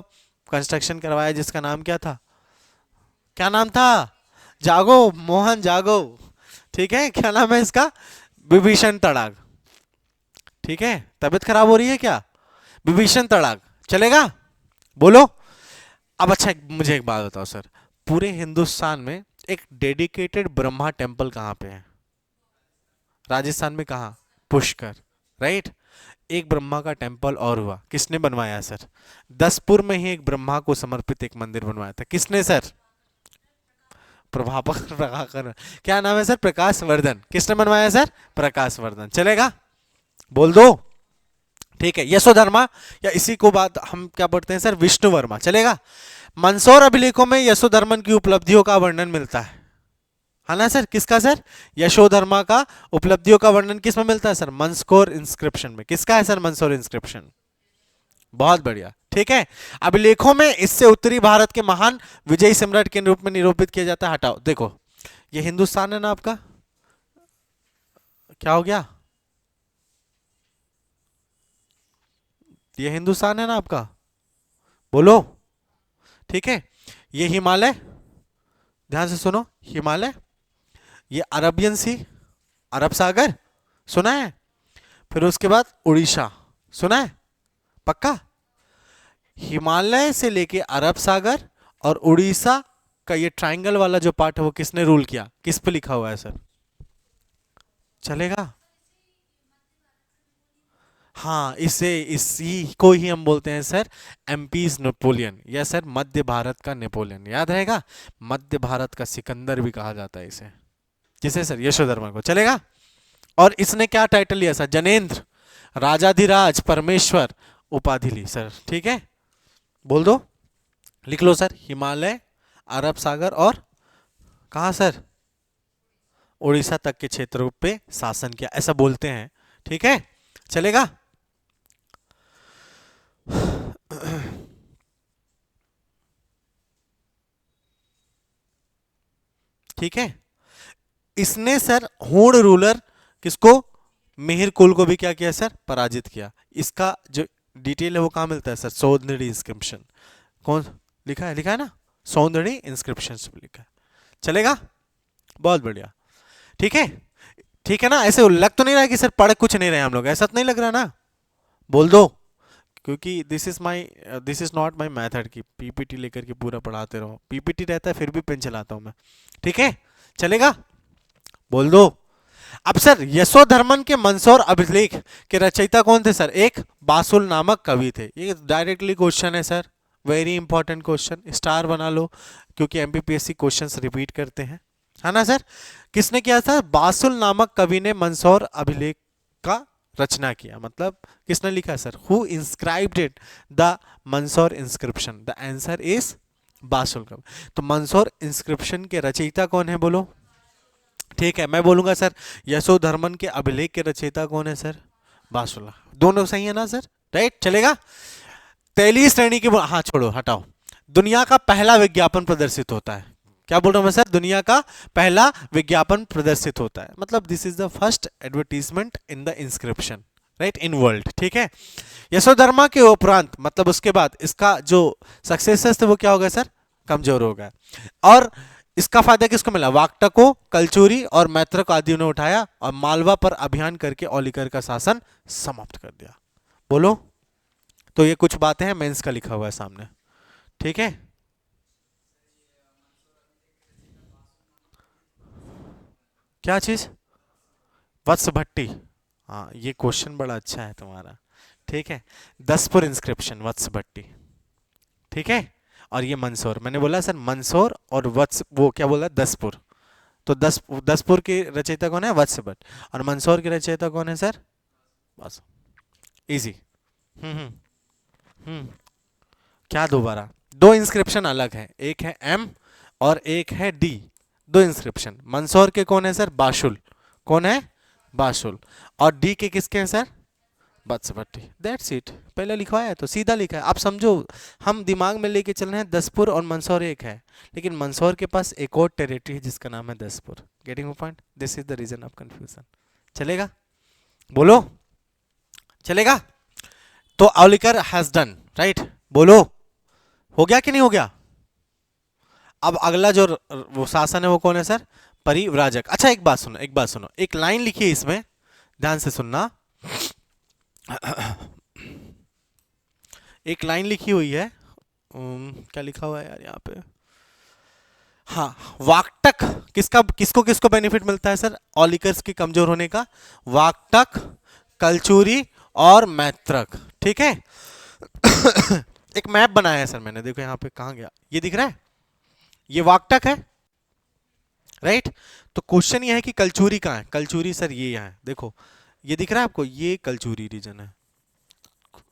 कंस्ट्रक्शन करवाया जिसका नाम क्या था? क्या नाम था? जागो मोहन जागो। ठीक है, क्या नाम है इसका? विभीषण तड़ाग। ठीक है, तबीयत खराब हो रही है क्या? विभीषण तड़ाग। चलेगा? बोलो। अब अच्छा मुझे एक बात बताओ सर, पूरे हिंदुस्तान में एक डेडिकेटेड ब्रह्मा टेम्पल कहां पे है? राजस्थान में कहां? पुष्कर। राइट, एक ब्रह्मा का टेम्पल और हुआ, किसने बनवाया सर? दसपुर में ही एक ब्रह्मा को समर्पित एक मंदिर बनवाया था, किसने सर? प्रभाकर। क्या नाम है सर? प्रकाश वर्धन। किसने बनवाया सर? प्रकाश वर्धन। चलेगा? बोल दो। ठीक है, यशोधर्मा, या इसी को बात हम क्या पढ़ते हैं सर? विष्णु वर्मा। चलेगा? मंदसौर अभिलेखों में यशोधर्मन की उपलब्धियों का वर्णन मिलता है। है ना सर? किसका सर? यशोधर्मा का उपलब्धियों का वर्णन किस में मिलता है सर? मंदसौर इंस्क्रिप्शन में। किसका है सर मंदसौर इंस्क्रिप्शन? बहुत बढ़िया, ठीक है। अभिलेखों में इससे उत्तरी भारत के महान विजयी सम्राट के रूप में निरूपित किया जाता है। हटाओ, देखो ये हिंदुस्तान है ना आपका, क्या हो गया? ये हिंदुस्तान है ना आपका, बोलो। ठीक है, ये हिमालय, ध्यान से सुनो, हिमालय, ये अरबियन सी, अरब सागर, सुना है? फिर उसके बाद उड़ीसा, सुना है? पक्का? हिमालय से लेके अरब सागर और उड़ीसा का ये ट्रायंगल वाला जो पार्ट है वो किसने रूल किया? किस पे लिखा हुआ है सर? चलेगा? हाँ, इसी को ही हम बोलते हैं सर एमपीज नेपोलियन, या सर मध्य भारत का नेपोलियन, याद रहेगा? मध्य भारत का सिकंदर भी कहा जाता है इसे। जिसे सर? यशोधर्मा को। चलेगा? और इसने क्या टाइटल लिया सर? जनेन्द्र, राजाधिराज, परमेश्वर उपाधि ली सर। ठीक है, बोल दो, लिख लो सर। हिमालय, अरब सागर और कहा सर? उड़ीसा तक के क्षेत्रों पे शासन किया, ऐसा बोलते हैं। ठीक है, चलेगा? ठीक है, इसने सर हूण रूलर किसको? मिहिर कुल को भी क्या किया सर? पराजित किया। इसका जो डिटेल है वो कहां मिलता है सर? सौंदर्य इंस्क्रिप्शन। कौन लिखा है? लिखा है ना, सौंदर्य इंस्क्रिप्शन लिखा है। चलेगा? बहुत बढ़िया, ठीक है। ठीक है ना? ऐसे लग तो नहीं रहा है कि सर पढ़ कुछ नहीं रहे हम लोग, ऐसा तो नहीं लग रहा ना? बोल दो, क्योंकि this is not my method की पीपीटी लेकर के पूरा पढ़ाते रहो। पीपीटी रहता है फिर भी पेन चलाता हूं मैं। ठीक है, चलेगा? बोल दो। अब सर यशोधर्मन के मंदसौर अभिलेख के रचयिता कौन थे सर? एक बासुल नामक कवि थे। ये डायरेक्टली क्वेश्चन है sir, very important question, star बना लो, क्योंकि एमपीपीएससी क्वेश्चंस रिपीट करते हैं, है ना सर? किसने किया था? बासुल नामक कवि ने मंदसौर अभिलेख का रचना किया। मतलब किसने लिखा sir? Who inscribed it? The Mandsaur inscription. The answer is Basul Kavi. तो मंदसौर इंस्क्रिप्शन के रचयिता कौन है बोलो? ठीक है, मैं बोलूंगा सर यशोधर्मन के अभिलेख के रचयिता कौन है सर? बासुला। दोनों सही है ना सर? राइट, चलेगा? पहली श्रेणी की हाँ छोड़ो, हटाओ। दुनिया का पहला विज्ञापन प्रदर्शित होता है, क्या बोल रहा हूं मैं सर? दुनिया का पहला विज्ञापन प्रदर्शित होता है, मतलब this is the first advertisement in the inscription, right, in world. ठीक है, यशोधर्मा के उपरांत मतलब उसके बाद इसका जो सक्सेसर्स थे वो क्या हो गया सर? कमजोर हो गया। और इसका फायदा किसको मिला? वाक्टकों, कलचुरी और मैत्रक आदियों ने उठाया और मालवा पर अभियान करके औलिकर का शासन समाप्त कर दिया। बोलो। तो ये कुछ बातें हैं, मेंस का लिखा हुआ है सामने। ठीक है, क्या चीज? वत्स भट्टी। हाँ, ये क्वेश्चन बड़ा अच्छा है तुम्हारा। ठीक है, दसपुर इंस्क्रिप्शन, वत्स भट्टी। ठीक है, और ये मंदसौर, मैंने बोला सर मंदसौर और वत्स, वो क्या बोला? दसपुर। तो दसपुर के रचयिता कौन है? वत्स भट्ट। और मंदसौर के रचयिता कौन है सर? बस, इजी। हम्म। हम्म। क्या दोबारा? दो इंस्क्रिप्शन अलग है, एक है एम और एक है डी। दो इंस्क्रिप्शन। मंदसौर के कौन है सर? बाशुल। कौन है? बाशुल। और डी के किसके हैं sir? Vats Bhatti. That's it, पहले लिखवाया है तो सीधा लिखा है। आप समझो, हम दिमाग में लेके चल रहे हैं दसपुर और मंदसौर एक है, लेकिन मंदसौर के पास एक और टेरिटरी है जिसका नाम है Daspur. Getting point? This is the region of confusion. चलेगा? बोलो, चलेगा? तो औलिकर हैज डन, राइट, बोलो, हो गया कि नहीं हो गया? अब अगला जो वो शासन है वो कौन है सर? परिव्राजक। अच्छा, एक बात सुनो, एक बात सुनो, एक लाइन लिखी है इसमें, ध्यान से सुनना। एक लाइन लिखी हुई है, क्या लिखा हुआ है यार यहाँ पे? हाँ, वाक्टक किसका, किसको किसको बेनिफिट मिलता है सर ऑलिकर्स के कमजोर होने का? वाक्टक, कलचुरी और मैत्रक। ठीक है। एक मैप बनाया है सर मैंने, देखो यहाँ पे, कहाँ गया? ये दिख रहा है, ये वाक्टक है, राइट। तो क्वेश्चन ये है कि कलचुरी कहाँ है? कलचुरी सर ये यहाँ है, देखो, ये दिख रहा है आपको? ये कलचुरी रीजन है।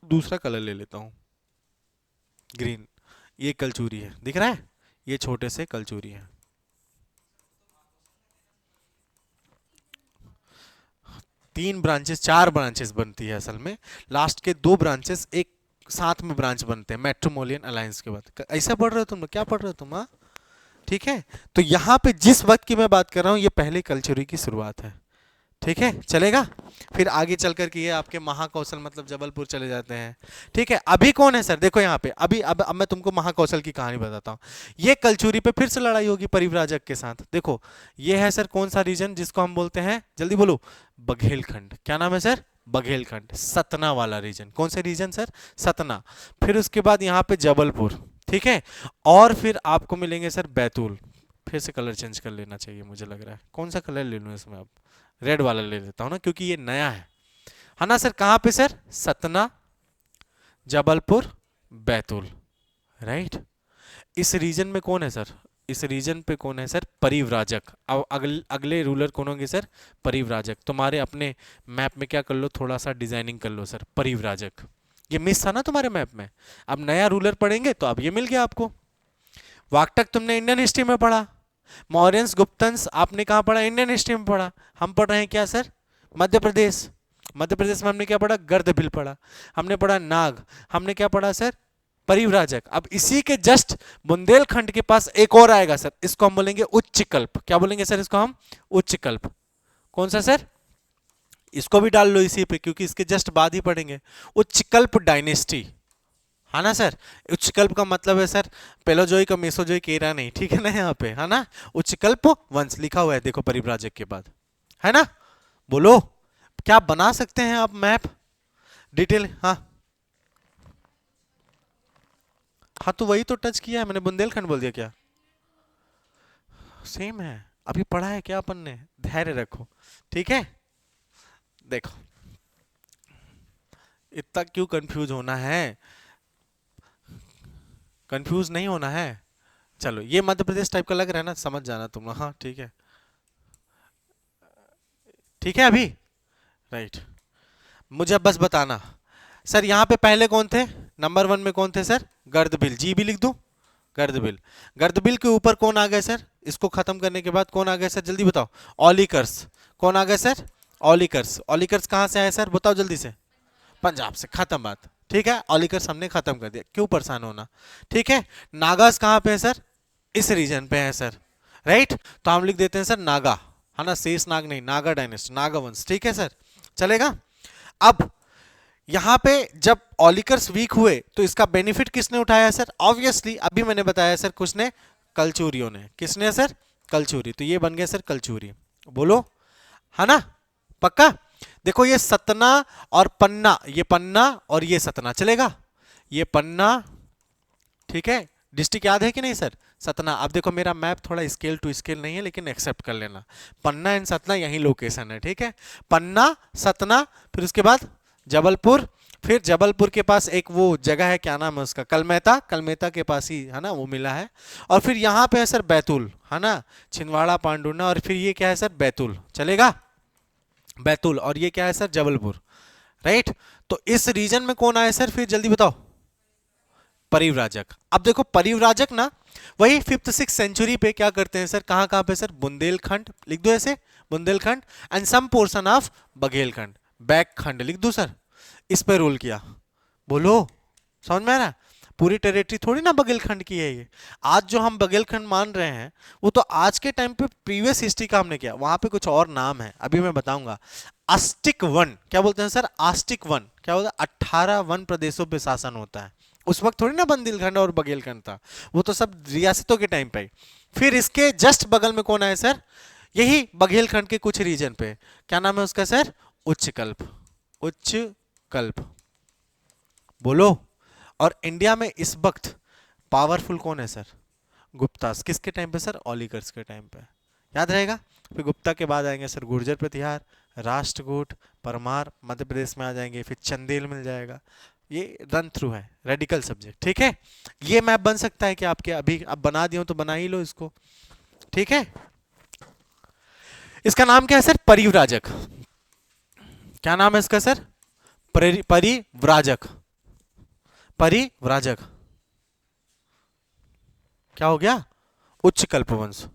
दूसरा कलर ले लेता हूँ, ग्रीन। ये कलचुरी है, दिख रहा है? ये छोटे से कलचुरी है। 3 ब्रांचेस 4 ब्रांचेस बनती है असल में, लास्ट के 2 ब्रांचेस एक साथ में ब्रांच बनते हैं मेट्रोमोलियन अलायंस के बाद। ऐसा पढ़ रहे हो तुम लोग, क्या पढ़ रहे हो तुम? हाँ ठीक है। तो यहाँ पे जिस वक्त की मैं बात कर रहा हूँ ये पहले कल्चुरी की शुरुआत है, ठीक है चलेगा। फिर आगे चल कर के ये आपके महाकौशल मतलब जबलपुर चले जाते हैं, ठीक है। अभी कौन है सर, देखो यहाँ पे अभी अब मैं तुमको महाकौशल की कहानी बताता हूँ। ये कलचुरी पे फिर से लड़ाई होगी परिव्राजक के साथ। देखो ये है सर कौन सा रीजन जिसको हम बोलते हैं, जल्दी बोलो, बघेलखंड। क्या नाम है सर? बघेलखंड, सतना वाला रीजन। कौन से रीजन सर? सतना। फिर उसके बाद यहाँ पे जबलपुर, ठीक है। और फिर आपको मिलेंगे सर बैतूल। फिर से कलर चेंज कर लेना चाहिए मुझे लग रहा है, कौन सा कलर ले लूँ इसमें? अब रेड वाला ले लेता हूँ ना क्योंकि ये नया है ना सर। कहाँ पे सर? सतना, जबलपुर, बैतूल, राइट। इस रीजन में कौन है सर? इस रीजन पे कौन है सर? परिव्राजक। अब अगले रूलर कौन होंगे सर? परिव्राजक। तुम्हारे अपने मैप में क्या कर लो, थोड़ा सा डिजाइनिंग कर लो सर, परिव्राजक। ये मिस था ना तुम्हारे मैप में, अब नया रूलर पढ़ेंगे तो अब ये मिल गया आपको। वाकटक तुमने इंडियन हिस्ट्री में पढ़ा, मौर्यंस गुप्तंस आपने कहाँ पढ़ा? इंडियन हिस्ट्री में पढ़ा। हम पढ़ रहे हैं क्या सर? मध्य प्रदेश। मध्य प्रदेश में हमने क्या पढ़ा? गर्दभिल पढ़ा, हमने पढ़ा नाग, हमने क्या पढ़ा सर? परिव्राजक। अब इसी के जस्ट बुंदेलखंड के पास एक और आएगा सर, इसको हम बोलेंगे उच्चकल्प। क्या बोलेंगे सर इसको हम? उच्चकल्प। कौन सा सर? इसको भी डाल लो इसी पे क्योंकि इसके जस्ट बाद ही पढ़ेंगे। उच्चकल्प डायनेस्टी, है ना सर। उच्चकल्प का मतलब है सर पेलोजोइक और मेसोजोइक एरा नहीं, ठीक है ना, यहाँ पे है ना। उच्चकल्प वंश लिखा हुआ है देखो परिव्राजक के बाद, है ना। बोलो क्या बना सकते हैं आप मैप डिटेल? हाँ हाँ तो वही तो टच किया है मैंने, बुंदेलखंड बोल दिया क्या? सेम है, अभी पढ़ा है क्या अपन ने, धैर्य रखो, ठीक है। देखो इतना क्यों कंफ्यूज होना है, कंफ्यूज नहीं होना है। चलो ये मध्य प्रदेश टाइप का लग रहा है ना, समझ जाना तुम लोग, हाँ ठीक है, ठीक है अभी, राइट। मुझे बस बताना सर यहाँ पे पहले कौन थे, नंबर 1 में कौन थे सर? गर्दभिल, जी भी लिख दूं, गर्दभिल। गर्दभिल के ऊपर कौन आ गए सर? इसको खत्म करने के बाद कौन आ गए सर, जल्दी बताओ? ऑलिकर्स। कौन आ गए सर? ऑलिकर्स। ऑलिकर्स कहाँ से आए सर, बताओ जल्दी से? पंजाब से, खत्म बात, ठीक है। ऑलिकर्स हमने खत्म कर दिया, क्यों परेशान होना, ठीक है। नागास कहाँ पे है सर? इस रीजन पे है सर, राइट। तो हम लिख देते हैं सर नागा, है ना, शेष नाग नहीं, नागा डायनेस्टी, नागा वंश, ठीक है सर, चलेगा। अब यहां पे जब ऑलिकर्स वीक हुए तो इसका बेनिफिट किसने उठाया सर? ऑब्वियसली अभी मैंने बताया सर, कुछ ने, कलचूरियों ने। किसने सर? कलचूरी। तो ये बन गया सर कलचूरी, बोलो, है ना, पक्का। देखो ये सतना और पन्ना, ये पन्ना और ये सतना, चलेगा। ये पन्ना, ठीक है। डिस्ट्रिक्ट याद है कि नहीं सर? सतना। अब देखो मेरा मैप थोड़ा स्केल टू स्केल नहीं है लेकिन एक्सेप्ट कर लेना, पन्ना एंड सतना यही लोकेशन है, ठीक है। पन्ना, सतना, फिर उसके बाद जबलपुर, फिर जबलपुर के पास एक वो जगह है, क्या नाम है उसका, कलमेता, कलमेता के पास ही है ना वो मिला है। और फिर यहाँ पे है सर बैतूल, है ना, छिंदवाड़ा पांडुना, और फिर ये क्या है सर? बैतूल, चलेगा, बैतूल। और ये क्या है सर? जबलपुर, राइट। तो इस रीजन में कौन आया सर फिर, जल्दी बताओ? परिव्राजक। अब देखो परिव्राजक ना वही 5th-6th सेंचुरी पे क्या करते हैं सर, कहां कहां पे सर? बुंदेलखंड लिख दो ऐसे, Bundelkhand and some portion of Baghelkhand, Baghelkhand लिख दो सर, इस पे रूल किया। बोलो समझ में आ रहा? पूरी टेरिटरी थोड़ी ना बघेलखंड की है ये। आज जो हम बघेलखंड मान रहे हैं वो तो आज के टाइम पे प्रीवियस हिस्ट्री का हमने किया, वहां पे कुछ और नाम है अभी मैं बताऊंगा। आस्टिक वन, क्या बोलते हैं सर? आस्टिक वन, क्या होता है? 18 वन प्रदेशों पे शासन होता है। उस वक्त थोड़ी ना बुंदेलखंड और बघेलखंड था, वो तो सब रियासतों के टाइम पे। फिर इसके जस्ट बगल में कौन है सर? यही बघेलखंड के कुछ रीजन पे, क्या नाम है उसका सर? उच्चकल्प, उच्चकल्प, बोलो। और इंडिया में इस वक्त पावरफुल कौन है सर? गुप्तास। किसके टाइम पे सर? ऑलिगर्स के टाइम पे, याद रहेगा। फिर गुप्ता के बाद आएंगे सर गुर्जर प्रतिहार, राष्ट्रकूट, परमार, मध्य प्रदेश में आ जाएंगे, फिर चंदेल मिल जाएगा। ये रन थ्रू है, रेडिकल सब्जेक्ट, ठीक है। ये मैप बन सकता है कि आपके, अभी अब बना दिया तो बना ही लो इसको, ठीक है। इसका नाम क्या है सर? परिव्राजक। क्या नाम है इसका सर? परिव्राजक, परिव्राजक। क्या हो गया? उच्च कल्पवंश।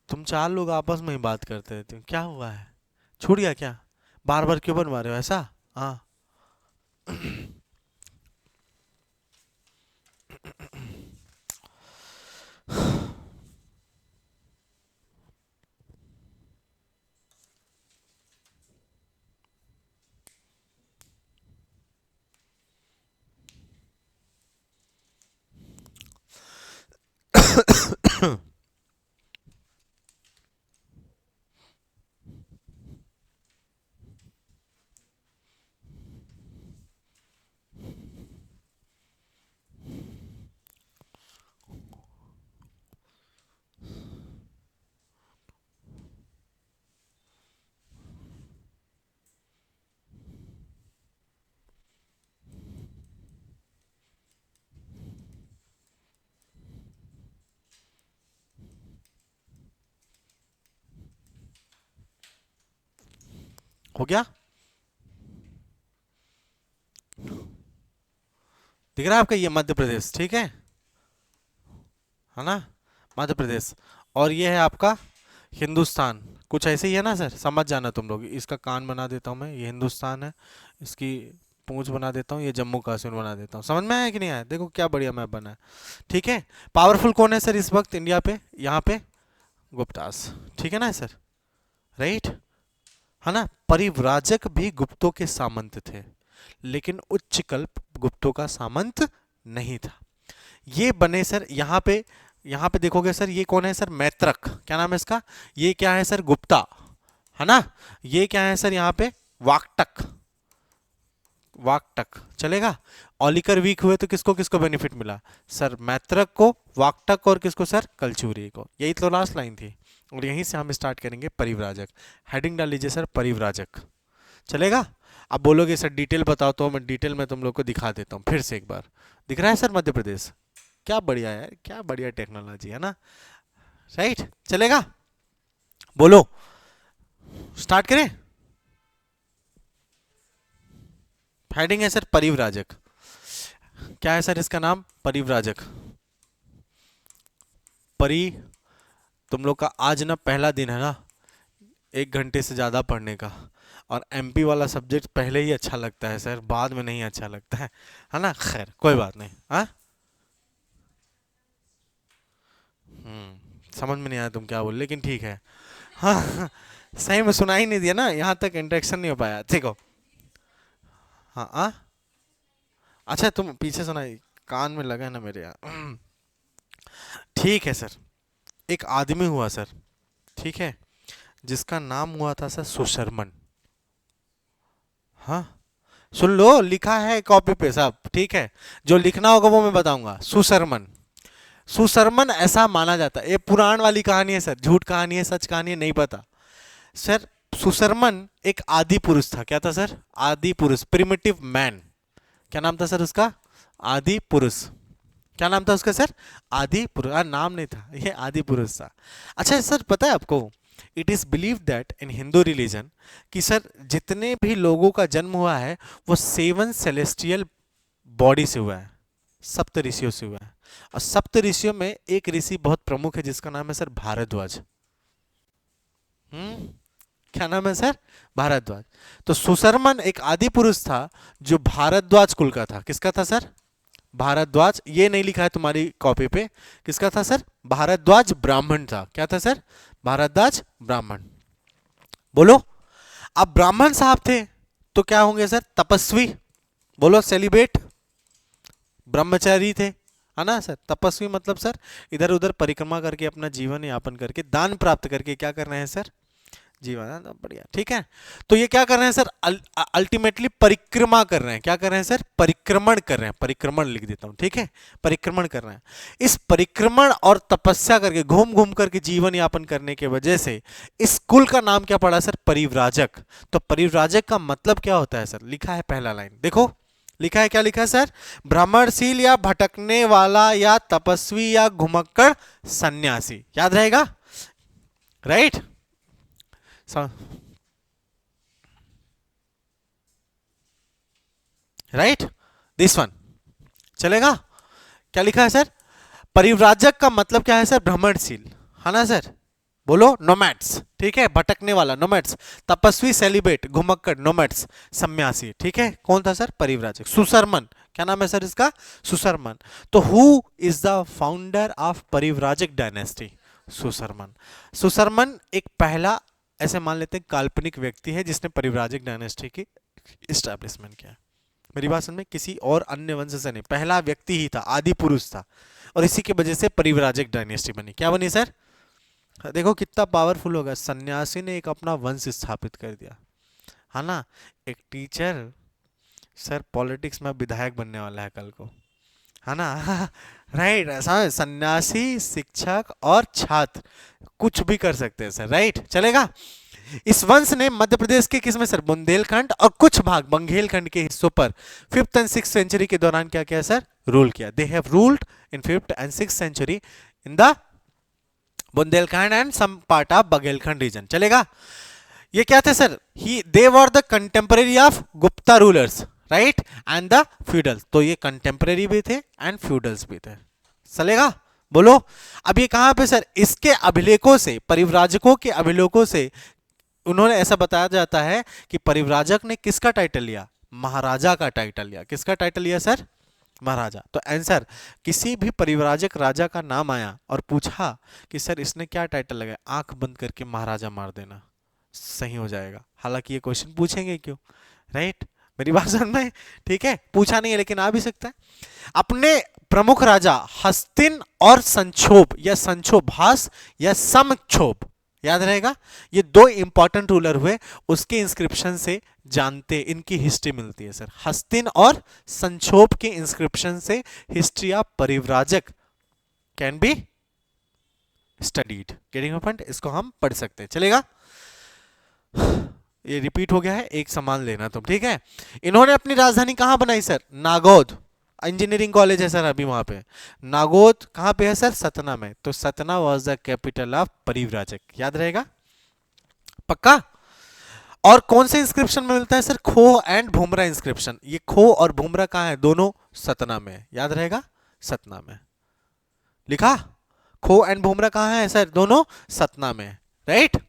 तुम चार लोग आपस में ही बात करते रहते हो, क्या हुआ है? छूट गया क्या? बार बार क्यों बनवा रहे हो ऐसा? हाँ। हो गया? दिख रहा है आपका? ये मध्य प्रदेश, ठीक है ना? मध्य प्रदेश। और ये है आपका हिंदुस्तान। कुछ ऐसे ही है ना सर, समझ जाना तुम लोग। इसका कान बना देता हूँ मैं, ये हिंदुस्तान है। इसकी पूंछ बना देता हूँ, ये जम्मू कश्मीर बना देता हूँ। समझ में आया कि नहीं आया? देखो क्या बढ़िया मैप बना है। ठीक है। पावरफुल कौन है सर इस वक्त इंडिया पे? यहाँ पे गुप्तास, ठीक है ना सर? राइट, है ना? परिव्राजक भी गुप्तों के सामंत थे, लेकिन उच्चकल्प गुप्तों का सामंत नहीं था। ये बने सर यहाँ पे देखोगे सर, ये कौन है सर? मैत्रक। क्या नाम है इसका? ये क्या है सर? गुप्ता, है ना? ये क्या है सर यहाँ पे? वाकटक। वाकटक चलेगा। ऑलिकर वीक हुए तो किसको किसको बेनिफिट मिला सर? मैत्रक को, वाकटक और किसको सर? कलचुरी को। यही तो लास्ट लाइन थी। और यहीं से हम स्टार्ट करेंगे परिव्राजक। हेडिंग डाल लीजिए सर, परिव्राजक। चलेगा? अब बोलोगे सर डिटेल बताओ, तो मैं डिटेल में तुम लोग को दिखा देता हूँ फिर से एक बार। दिख रहा है सर मध्य प्रदेश? क्या बढ़िया है, क्या बढ़िया टेक्नोलॉजी है ना? राइट, चलेगा? बोलो, स्टार्ट करें? हेडिंग है सर परिव्राजक। क्या है सर इसका नाम? परिव्राजक। परि, तुम लोग का आज ना पहला दिन है ना 1 घंटे से ज़्यादा पढ़ने का। और एमपी वाला सब्जेक्ट पहले ही अच्छा लगता है सर, बाद में नहीं अच्छा लगता है ना? खैर कोई बात नहीं। हाँ, समझ में नहीं आया तुम क्या बोल, लेकिन ठीक है। हाँ, सही में सुना ही नहीं दिया ना, यहाँ तक इंटरेक्शन नहीं हो पाया। देखो, हाँ हाँ, अच्छा तुम पीछे सुनाई, कान में लगा है ना मेरे यहाँ। ठीक है सर। एक आदमी हुआ सर, ठीक है, जिसका नाम हुआ था सर सुशर्मन। हाँ, सुन लो, लिखा है कॉपी पे सब, ठीक है? जो लिखना होगा वो मैं बताऊंगा। सुशर्मन। सुशर्मन ऐसा माना जाता है, ये पुराण वाली कहानी है सर, झूठ कहानी है सच कहानी है नहीं पता सर। सुशर्मन एक आदि पुरुष था। क्या था सर? आदि पुरुष, प्रिमिटिव मैन। क्या नाम था सर उसका? आदि पुरुष। क्या नाम था उसका सर? आदि पुरुष। नाम नहीं था, ये आदि पुरुष था। अच्छा सर, पता है आपको, it is believe that in Hindu religion कि सर जितने भी लोगों का जन्म हुआ है वो 7 सेलेस्टियल बॉडी से हुआ है, सप्त ऋषियों से हुआ है। और सप्त ऋषियों में एक ऋषि बहुत प्रमुख है जिसका नाम है सर भारद्वाज। हम्म, क्या नाम है सर? भारद्वाज। तो सुशर्मन एक आदि पुरुष था जो भारद्वाज कुल का था। किसका था सर? भारद्वाज। ये नहीं लिखा है तुम्हारी कॉपी पे। किसका था सर? भारद्वाज ब्राह्मण था। क्या था सर? भारद्वाज ब्राह्मण। बोलो, अब ब्राह्मण साहब थे तो क्या होंगे सर? तपस्वी। बोलो, सेलिब्रेट, ब्रह्मचारी थे, है ना सर? तपस्वी मतलब सर इधर उधर परिक्रमा करके अपना जीवन यापन करके दान प्राप्त करके क्या कर रहे हैं सर? जीवन है ना, बढ़िया, ठीक है। तो ये क्या कर रहे हैं सर? अल्टीमेटली परिक्रमा कर रहे हैं। क्या कर रहे हैं सर? परिक्रमण कर रहे हैं। परिक्रमण लिख देता हूं, ठीक है? परिक्रमण कर रहे हैं। इस परिक्रमण और तपस्या करके घूम घूम करके जीवन यापन करने की वजह से इस कुल का नाम क्या पड़ा सर? परिव्राजक। तो परिव्राजक का मतलब क्या होता है सर? लिखा है पहला लाइन, देखो लिखा है, क्या लिखा है सर? भ्रमणशील या भटकने वाला या तपस्वी या घुमक्कड़ सन्यासी। याद रहेगा? Right, right, this one. चलेगा? क्या लिखा है सर? परिव्राजक का मतलब क्या है सर? भ्रमणशील, है ना सर? बोलो नोमैड्स, ठीक है, भटकने वाला नोमैड्स। तपस्वी सेलिब्रेट, घुमक्कड़ नोमैड्स। सन्यासी, ठीक है, कौन था सर? परिव्राजक। सुशर्मन, क्या नाम है सर इसका? सुशर्मन। तो who is the founder of Parivrajaka dynasty? Susharman. Susharman एक पहला, ऐसे मान लेते हैं, काल्पनिक व्यक्ति है जिसने परिव्राजक डायनेस्टी की इस्टेब्लिशमेंट किया। मेरी बात समझ में? किसी और अन्य वंश से नहीं, पहला व्यक्ति ही था, आदि पुरुष था, और इसी की वजह से परिव्राजक डायनेस्टी बनी। क्या बनी सर? देखो कितना पावरफुल होगा, सन्यासी ने एक अपना वंश स्थापित कर दिया, है ना। एक टीचर सर पॉलिटिक्स में विधायक बनने वाला है कल को, है ना। राइट, सन्यासी, शिक्षक और छात्र कुछ भी कर सकते हैं सर, राइट, चलेगा। इस वंश ने मध्य प्रदेश के किसमें सर? बुंदेलखंड और कुछ भाग बंगेलखंड के हिस्सों पर 5th एंड 6th सेंचुरी के दौरान क्या किया सर? रूल किया। They have ruled in 5th and 6th century in the Bundelkhand and some part of Baghelkhand region, चलेगा। ये क्या थे sir? He they were the contemporary of Gupta rulers, right, and the feudals. तो ये कंटेम्पररी भी थे एंड फ्यूडल्स भी थे, चलेगा। बोलो अब ये कहां पे सर? इसके अभिलेखों से, परिव्राजकों के अभिलेखों से उन्होंने ऐसा बताया जाता है कि परिव्राजक ने किसका टाइटल लिया? महाराजा का टाइटल लिया। किसका टाइटल लिया सर? महाराजा। तो आंसर, किसी भी परिव्राजक राजा का नाम आया और पूछा कि सर इसने क्या टाइटल लगाया, आंख बंद करके महाराजा मार देना, सही हो जाएगा। हालांकि ये क्वेश्चन पूछेंगे क्यों, राइट, मेरी बात समझ में? ठीक है, पूछा नहीं है लेकिन आ भी सकता है। अपने प्रमुख राजा हस्तिन और संक्षोभ या संक्षोभास या समक्षोभ, याद रहेगा, ये दो इंपॉर्टेंट रूलर हुए, उसके इंस्क्रिप्शन से जानते, इनकी हिस्ट्री मिलती है सर। हस्तिन और संक्षोभ के इंस्क्रिप्शन से history of Parivrajaka can be studied. Getting my point? इसको हम पढ़ सकते हैं, चलेगा। ये रिपीट हो गया है, एक समान लेना तुम, ठीक है। इन्होंने अपनी राजधानी कहां बनाई सर? नागौद। इंजीनियरिंग कॉलेज है सर अभी वहां पे। नागौद कहां पे है सर? सतना में। तो Satna was the capital of Parivrajaka, याद रहेगा, पक्का। और कौन से इंस्क्रिप्शन में मिलता है सर? खो एंड भूमरा इंस्क्रिप्शन। ये खो और भूमरा कहां है? दोनों सतना में, याद रहेगा, सतना में लिखा। खो एंड भूमरा कहां है सर? दोनों सतना में, right.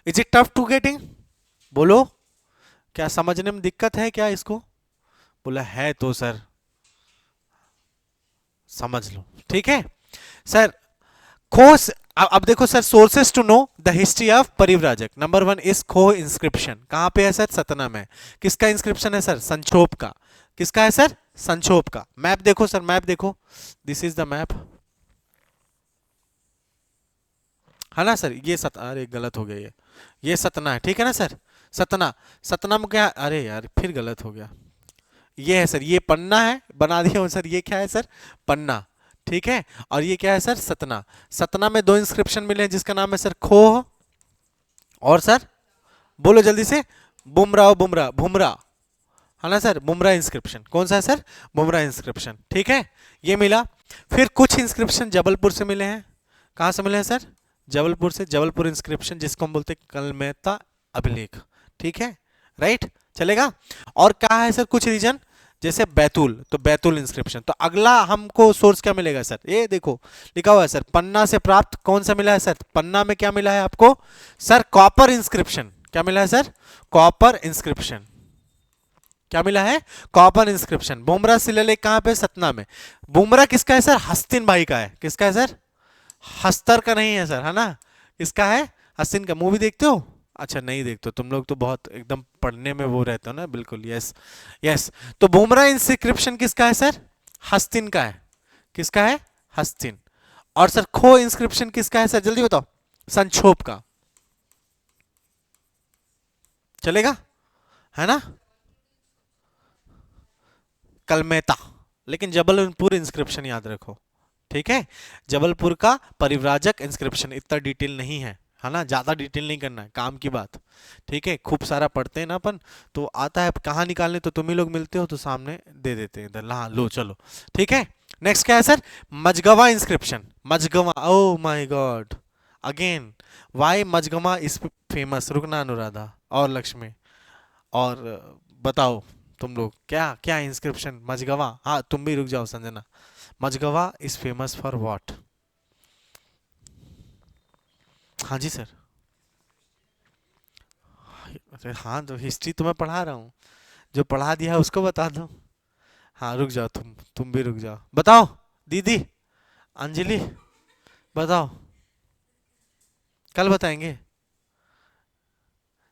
Is it tough to getting? बोलो, क्या समझने में दिक्कत है क्या इसको? बोला है तो सर समझ लो, ठीक है सर। खो, अब देखो sir, sources to know the history of Parivrajaka. Number 1 is Khoh inscription. कहां पे है सर? सतना में। किसका इंस्क्रिप्शन है सर? संक्षोभ का। किसका है सर? संक्षोभ का। मैप देखो सर, मैप देखो, दिस इज द मैप, है ना सर। ये अरे गलत हो गया, ये सतना है, ठीक है ना सर। सतना, सतना में क्या? अरे यार फिर गलत हो गया, ये है सर, ये पन्ना है, बना दिया हूं सर। ये क्या है सर? पन्ना, ठीक है। और ये क्या है सर? सतना। सतना में दो इंस्क्रिप्शन मिले हैं जिसका नाम है सर खोह और सर, बोलो जल्दी से, बुमरा, बुमरा, भुमरा, है ना सर। बुमरा इंस्क्रिप्शन कौन सा है सर? बुमरा इंस्क्रिप्शन, ठीक है, ये मिला। फिर कुछ इंस्क्रिप्शन जबलपुर से मिले हैं। कहां से मिले हैं सर? जबलपुर से। जबलपुर इंस्क्रिप्शन जिसको हम बोलते हैं कलमेता अभिलेख, ठीक है, राइट, चलेगा। और क्या है सर? कुछ रीजन जैसे बैतूल, तो बैतूल इंस्क्रिप्शन। तो अगला हमको सोर्स क्या मिलेगा सर? ये देखो लिखा हुआ है सर, पन्ना से प्राप्त। कौन सा मिला है सर? पन्ना में क्या मिला है आपको सर? Copper inscription. क्या मिला है सर? Copper inscription. क्या मिला है? Copper inscription. बुमरा शिलालेख कहां पे? सतना में। बुमरा किसका है सर? हस्तिन भाई का है। किसका है सर? हस्तर का नहीं है सर, है ना। किसका है? हस्तिन का। मूवी देखते हो? अच्छा नहीं देखते तुम लोग, तो बहुत एकदम पढ़ने में वो रहते हो ना, बिल्कुल, यस यस। तो बुमरा इंस्क्रिप्शन किसका है सर? हस्तिन का है। किसका है? हस्तिन। और सर खो इंस्क्रिप्शन किसका है सर? जल्दी बताओ। संक्षोभ का, चलेगा, है ना। कलमेता, लेकिन जबलपुर इंस्क्रिप्शन याद रखो, ठीक है। जबलपुर का परिव्राजक इंस्क्रिप्शन इतना डिटेल नहीं है ना, ज्यादा डिटेल नहीं करना है, काम की बात, ठीक है। खूब सारा पढ़ते हैं ना अपन, तो आता है कहाँ निकालने, तो तुम ही लोग मिलते हो तो सामने दे देते हैं इधर। हाँ लो चलो, ठीक है। नेक्स्ट क्या है sir? Majgawa inscription. Majgawa, oh my god, again why Majgawa is famous? रुकना अनुराधा और लक्ष्मी, और बताओ तुम लोग, क्या क्या इंस्क्रिप्शन? मजगवा, हाँ तुम भी रुक जाओ Sanjana. Majgawa is famous for what? हाँ जी सर। अरे हाँ, तो हिस्ट्री तो मैं पढ़ा रहा हूँ, जो पढ़ा दिया है उसको बता दो। हाँ रुक जाओ, तुम भी रुक जाओ, बताओ दीदी, अंजलि, बताओ। कल बताएंगे,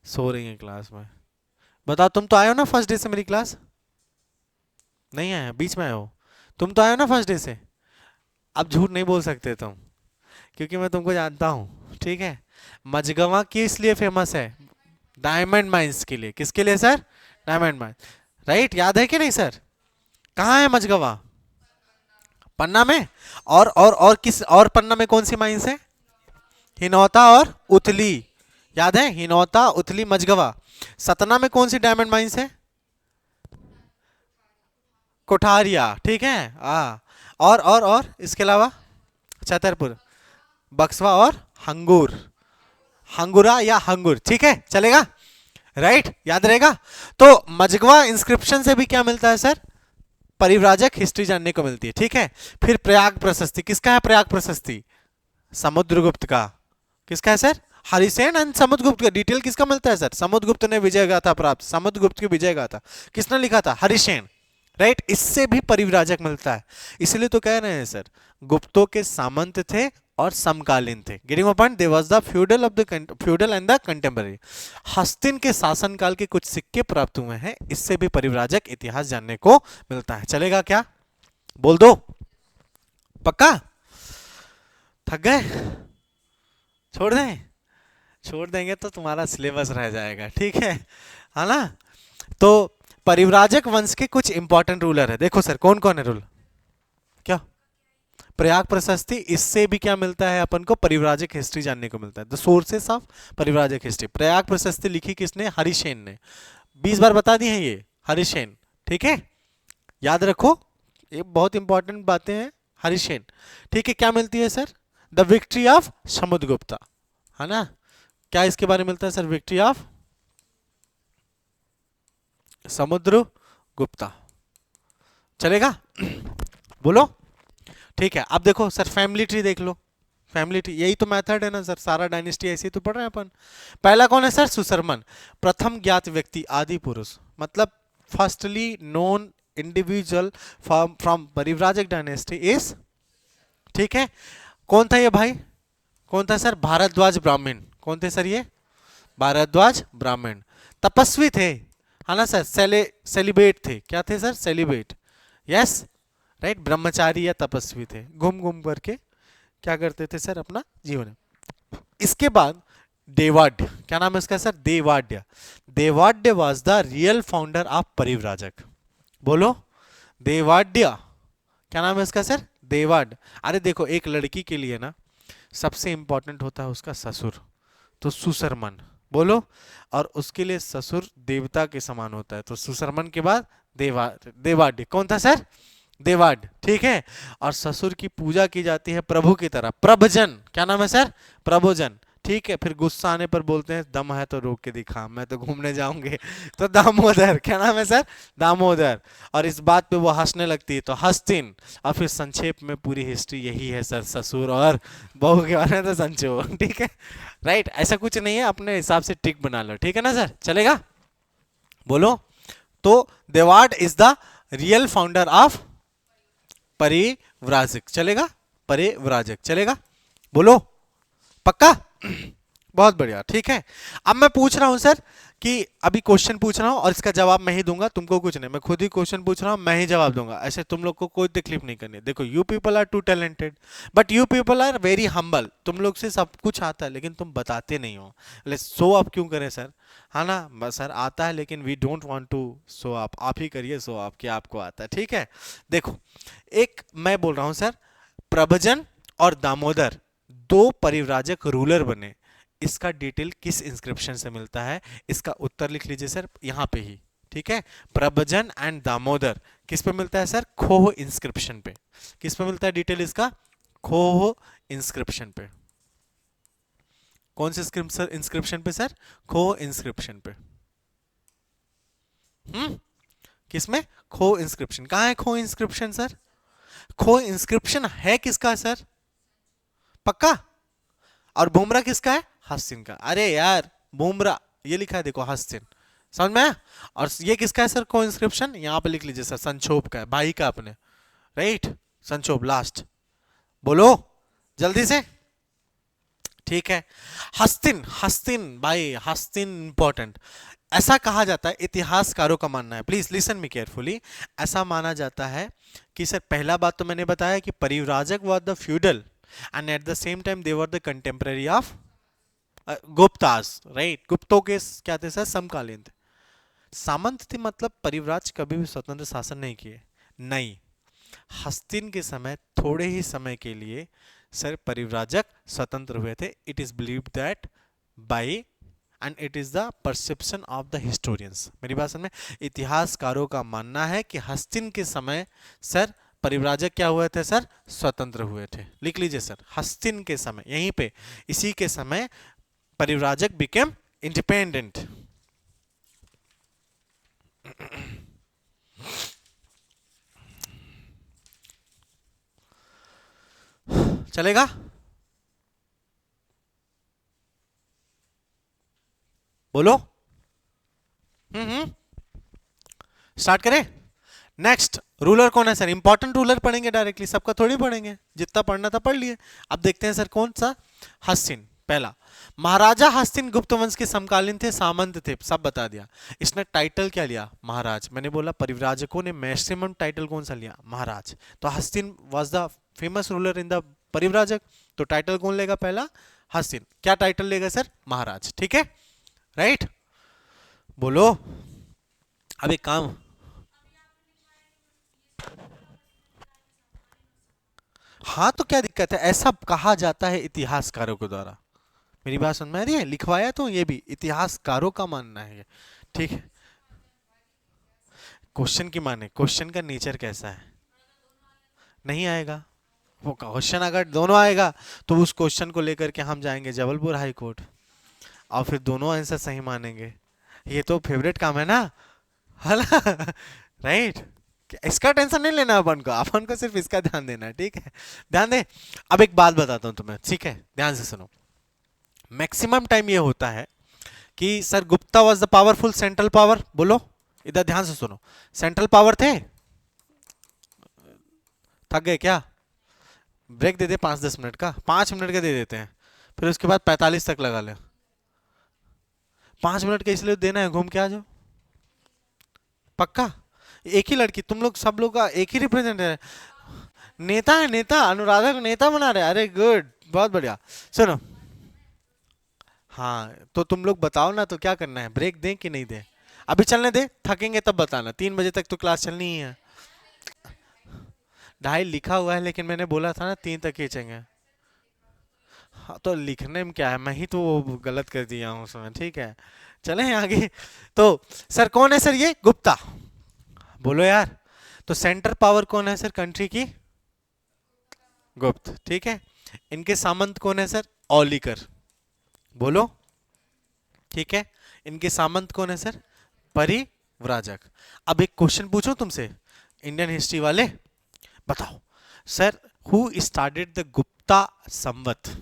सो रही है क्लास में। बताओ, तुम तो आए हो ना फर्स्ट डे से मेरी क्लास? नहीं आए, बीच में आए हो। तुम तो आए हो ना फर्स्ट डे से। अब झूठ नहीं बोल सकते तुम, क्योंकि मैं तुमको जानता हूँ, ठीक है। मझगवा किस लिए फेमस है? डायमंड माइंस के लिए। किसके लिए सर? Diamond mines. राइट, याद है कि नहीं सर? कहाँ है मझगवा? पन्ना में। और किस और पन्ना में कौन सी माइंस है? हिनौता और उथली। याद है, हिनौता, उथली, मझगवा। सतना में कौन सी डायमंड माइंस है? कोठारिया, ठीक है। और इसके अलावा? छतरपुर, बक्सवा और हंगूर। हंगुरा या हंगुर, ठीक है, चलेगा। राइट, याद रहेगा। तो मझगवा इंस्क्रिप्शन से भी क्या मिलता है सर? परिव्राजक हिस्ट्री जानने को मिलती है, ठीक है। फिर प्रयाग प्रशस्ति, किसका है प्रयाग प्रशस्ति? समुद्रगुप्त का। किसका है सर? हरिसेन एंड समुद्रगुप्त का। डिटेल किसका मिलता है सर? समुद्रगुप्त ने विजय गाथा प्राप्त, समुद्रगुप्त की विजय गाथा किसने लिखा था? हरिसेन। राइट, इससे भी परिव्राजक मिलता है। इसलिए तो कह रहे हैं सर, गुप्तों के सामंत थे और समकालीन थे। Getting my point? They was the feudal of the feudal and the contemporary. Hastin के शासनकाल के कुछ सिक्के प्राप्त हुए हैं, इससे भी परिव्राजक इतिहास जानने को मिलता है। चलेगा क्या? बोल दो, पक्का? थक गए? छोड़ दें? छोड़ देंगे तो तुम्हारा सिलेबस रह जाएगा, ठीक है ना? तो परिव्राजक वंश के कुछ इंपॉर्टेंट रूलर है, देखो सर कौन कौन है रूल। क्या? प्रयाग प्रशस्ति, इससे भी क्या मिलता है अपन को? परिव्राजक हिस्ट्री जानने को मिलता है। The sources of Parivrajaka history. Prayag Prashasti लिखी किसने? हरिसेन ने। 20 बार बता दी हैं ये, हरिसेन, ठीक है। याद रखो, ये बहुत इंपॉर्टेंट बातें हैं, हरिसेन, ठीक है। क्या मिलती है sir? The victory of Samudragupta, है ना? क्या इसके बारे में मिलता है सर? Victory of Samudragupta. चलेगा? बोलो। ठीक है, अब देखो सर, फैमिली ट्री देख लो। फैमिली ट्री, यही तो मेथड है ना सर, सारा डायनेस्टी ऐसे ही तो पढ़ रहे हैं अपन। पहला कौन है सर? सुसरमन। प्रथम ज्ञात व्यक्ति, आदि पुरुष, मतलब firstly known individual from Parivrajaka dynasty is, ठीक है। कौन था ये भाई? कौन था सर? भारद्वाज ब्राह्मण। कौन थे सर ये? भारद्वाज ब्राह्मण। तपस्वी थे, है ना सर? सेलिब्रेट थे। क्या थे सर? Celebrate, yes. राइट, ब्रह्मचारी या तपस्वी थे, घूम घूम करके क्या करते थे सर? अपना जीवन। इसके बाद देवाड्य, क्या नाम है इसका sir? Devadhya. Devadhya was the real founder of Parivrajaka. बोलो, देवाड्य। क्या नाम है इसका सर? देवाड। अरे देखो, एक लड़की के लिए ना सबसे इंपॉर्टेंट होता है उसका ससुर, तो सुसरमन। बोलो, और उसके लिए ससुर देवता के समान होता है, तो सुसरमन के बाद देवाड्य। कौन था सर? देवाड, ठीक है। और ससुर की पूजा की जाती है प्रभु की तरह, प्रभजन। क्या नाम है सर? प्रभोजन, ठीक है। फिर गुस्सा आने पर बोलते हैं दम है तो रोक के दिखा, मैं तो घूमने जाऊंगे, तो दामोदर। क्या नाम है सर? दामोदर। और इस बात पे वो हंसने लगती है तो हस्तिन। और फिर संक्षेप में पूरी हिस्ट्री यही है सर, ससुर और बहू के बारे में तो संचो, ठीक है। राइट, ऐसा कुछ नहीं है, अपने हिसाब से टिक बना लो, ठीक है ना सर? चलेगा? बोलो। तो Devad is the real founder of Parivrajaka. चलेगा? परिव्राजक, चलेगा? बोलो, पक्का? बहुत बढ़िया, ठीक है। अब मैं पूछ रहा हूं सर कि अभी क्वेश्चन पूछ रहा हूं और इसका जवाब मैं ही दूंगा, तुमको कुछ नहीं, मैं खुद ही क्वेश्चन पूछ रहा हूं, मैं ही जवाब दूंगा। ऐसे तुम लोग को कोई तकलीफ नहीं करनी। देखो, you people are too talented, but you people are very humble. तुम लोग से सब कुछ आता है लेकिन तुम बताते नहीं हो। शो अप क्यों करें सर, है ना? बस सर आता है लेकिन we don't want to show up. आप ही करिए शो अप कि आपको आता है, ठीक है। देखो, एक मैं बोल रहा हूं सर, प्रभजन और दामोदर दो परिव्राजक रूलर बने, इसका डिटेल किस इंस्क्रिप्शन से मिलता है? इसका उत्तर लिख लीजिए सर यहां पे ही, ठीक है। प्रभजन एंड दामोदर किस पे मिलता है सर? खोह इंस्क्रिप्शन पे। किस पे मिलता है डिटेल इसका? खोह इंस्क्रिप्शन पे। कौन से इंस्क्रिप्शन पे सर? खोह इंस्क्रिप्शन पे। किसमें? खोह इंस्क्रिप्शन। कहां है खोह इंस्क्रिप्शन सर? खोह इंस्क्रिप्शन है किसका सर? पक्का? और बुमराह किसका है? हस्तिन का। अरे यार बुमराह ये लिखा है देखो हस्तिन, समझ में आया? और ये किसका है सर? को इंस्क्रिप्शन यहाँ पे लिख लीजिए सर, संक्षोभ का है, भाई का अपने, राइट, संक्षोभ लास्ट, बोलो जल्दी से। ठीक है, हस्तिन, हस्तिन भाई, हस्तिन इंपॉर्टेंट। ऐसा कहा जाता है, इतिहासकारों का मानना है, प्लीज लिसन मी केयरफुली, ऐसा माना जाता है कि सर पहला बात तो मैंने बताया कि Parivrajaka was the feudal and at the same time they were the contemporary of Guptas, right, गुप्तों के क्या थे सर? समकालीन थे। सामंत थे मतलब परिव्राज कभी भी स्वतंत्र शासन नहीं किए, नहीं। हस्तिन के समय थोड़े ही समय के लिए सर परिव्राजक स्वतंत्र हुए थे। It is believed that bye and it is the perception of the historians. मेरी बात समझ में? इतिहासकारों का मानना है कि हस्तिन के समय सर परिव्राजक क्या हुए थे सर? स्वतंत्र हुए थे। लिख लीजिए सर, हस्तिन के समय, यहीं पे इसी के समय परिव्राजक बिकेम इंडिपेंडेंट। चलेगा? बोलो। स्टार्ट करें? नेक्स्ट रूलर कौन है सर? इंपॉर्टेंट रूलर पढ़ेंगे डायरेक्टली, सबका थोड़ी पढ़ेंगे, जितना पढ़ना था पढ़ लिए। अब देखते हैं सर कौन सा? हस्तिन। पहला, महाराजा हस्तिन गुप्त वंश के समकालीन थे, सामंत थे, सब बता दिया। इसने टाइटल क्या लिया? महाराज। मैंने बोला परिव्राजकों ने मैक्सिमम टाइटल कौन सा लिया? महाराज। तो Hastin was the famous ruler in the Parivrajaka, तो टाइटल कौन लेगा? पहला हस्तिन। क्या टाइटल लेगा सर? महाराज। ठीक है, राइट, बोलो। अब एक काम, हाँ तो क्या दिक्कत है? ऐसा कहा जाता है इतिहासकारों के द्वारा। मेरी बात समझ में आ रही है? लिखवाया तो ये भी इतिहासकारों का मानना है ये, ठीक है। क्वेश्चन की माने, क्वेश्चन का नेचर कैसा है? नहीं आएगा वो क्वेश्चन, अगर दोनों आएगा तो उस क्वेश्चन को लेकर के हम जाएंगे जबलपुर हाई कोर्ट और फिर दोनों आंसर सही मानेंगे। ये तो फेवरेट काम है ना, है ना? राइट, इसका टेंशन नहीं लेना अपन को, अपन को सिर्फ इसका ध्यान देना है, ठीक है? ध्यान दे। अब एक बात बताता हूं तुम्हें, ठीक है, ध्यान से सुनो। मैक्सिमम टाइम ये होता है कि sir Gupta was the powerful central power, बोलो इधर ध्यान से सुनो। सेंट्रल पावर थे, थक गए क्या? ब्रेक दे दे 5-10 मिनट का, 5 मिनट का दे देते हैं, फिर उसके बाद 45 तक लगा ले। 5 मिनट का इसलिए देना है, घूम के आ जाओ, पक्का। एक ही लड़की, तुम लोग सब लोग का एक ही रिप्रेजेंट है, नेता है, नेता, अनुराधा को नेता बना रहे, अरे गुड, बहुत बढ़िया। सुनो, हाँ तो तुम लोग बताओ ना, तो क्या करना है, ब्रेक दें कि नहीं दें? अभी चलने दे, थकेंगे तब बताना, 3 बजे तक तो क्लास चलनी ही है। 2:30 लिखा हुआ है, लेकिन मैंने बोला था ना 3 तक खींचेंगे। हाँ तो लिखने में क्या है, मैं ही तो वो गलत कर दिया हूँ उसमें, ठीक है। चलें आगे। तो सर कौन है सर ये? गुप्ता, बोलो यार। तो सेंटर पावर कौन है सर कंट्री की? गुप्त, ठीक है। इनके सामंत कौन है सर? औलिकर, बोलो, ठीक है। इनके सामंत कौन है सर? परिव्राजक। अब एक क्वेश्चन पूछूं तुमसे, इंडियन हिस्ट्री वाले, बताओ sir, who started the Gupta Samvat?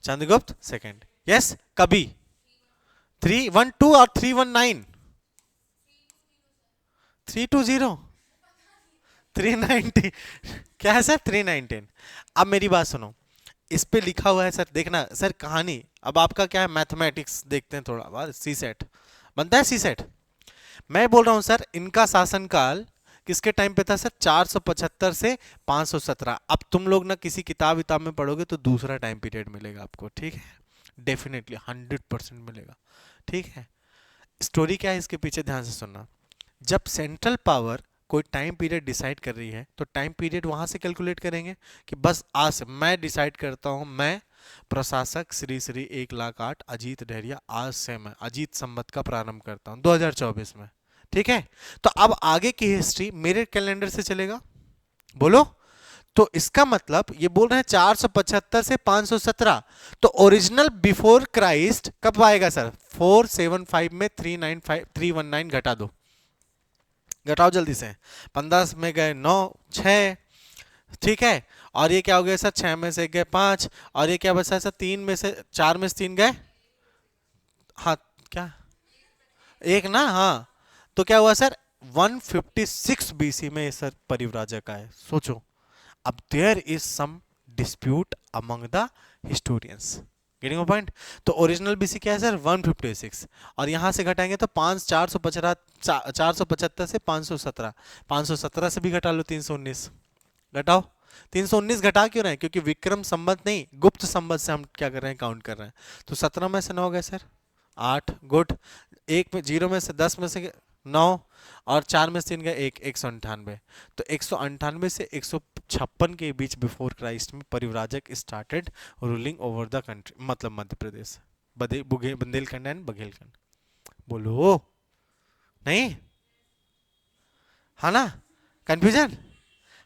Chandragupta second, yes, कभी? 312 और 319? 320, 390, क्या है सर? 319। अब मेरी बात सुनो, इस पे लिखा हुआ है सर, देखना सर कहानी। अब आपका क्या है, मैथमेटिक्स देखते हैं थोड़ा बाद, सी सेट बनता है, सी सेट। मैं बोल रहा हूं सर, इनका शासनकाल किसके टाइम पे था सर? 475 से 517। अब तुम लोग ना किसी किताब विताब में पढ़ोगे तो दूसरा टाइम पीरियड मिलेगा आपको, ठीक है, डेफिनेटली 100% मिलेगा, ठीक है। स्टोरी क्या है इसके पीछे, ध्यान से सुनना। जब सेंट्रल पावर कोई टाइम पीरियड डिसाइड कर रही है तो टाइम पीरियड वहां से कैलकुलेट करेंगे कि बस आज से मैं डिसाइड करता हूं, मैं प्रशासक श्री श्री 1,08,000 अजीत डहरिया, आज से मैं अजीत संवत का प्रारंभ करता हूं 2024 में, ठीक है। तो अब आगे की हिस्ट्री मेरे कैलेंडर से चलेगा, बोलो। तो इसका मतलब ये बोल रहे हैं 475 से 517, तो ओरिजिनल बिफोर क्राइस्ट कब आएगा सर? 475 में 395 319 घटा दो, घटाओ जल्दी से, 15 में गए 9 6, ठीक है। और ये क्या हो गया सर, 6 में से 1 गए 5, और ये क्या बचा सर, 3 में से 4 में से 3 गए, हाँ क्या, एक ना, हाँ। तो क्या हुआ सर, 156 बीसी में ये सर परिव्राजक आए, सोचो। अब there is some dispute among the historians, getting point. तो ओरिजिनल बीसी क्या है सर, 156, और यहां से घटाएंगे तो 475 से 517, 517 से भी घटा लो 319, घटाओ। 319 घटा क्यों रहे हैं, क्योंकि विक्रम संवत नहीं, गुप्त संवत से हम क्या कर रहे हैं, काउंट कर रहे हैं। तो 17 में से 9 गए सर, 8, गुड। एक में 0 में से 10 में से 9, और 4 में से 3 गए 1, 198। तो 198 से 156 के बीच बिफोर क्राइस्ट में Parivrajaka started ruling over the country, मतलब मध्य प्रदेश, बुंदेलखंड एंड बघेलखंड। बोलो नहीं, हाँ ना, कंफ्यूजन,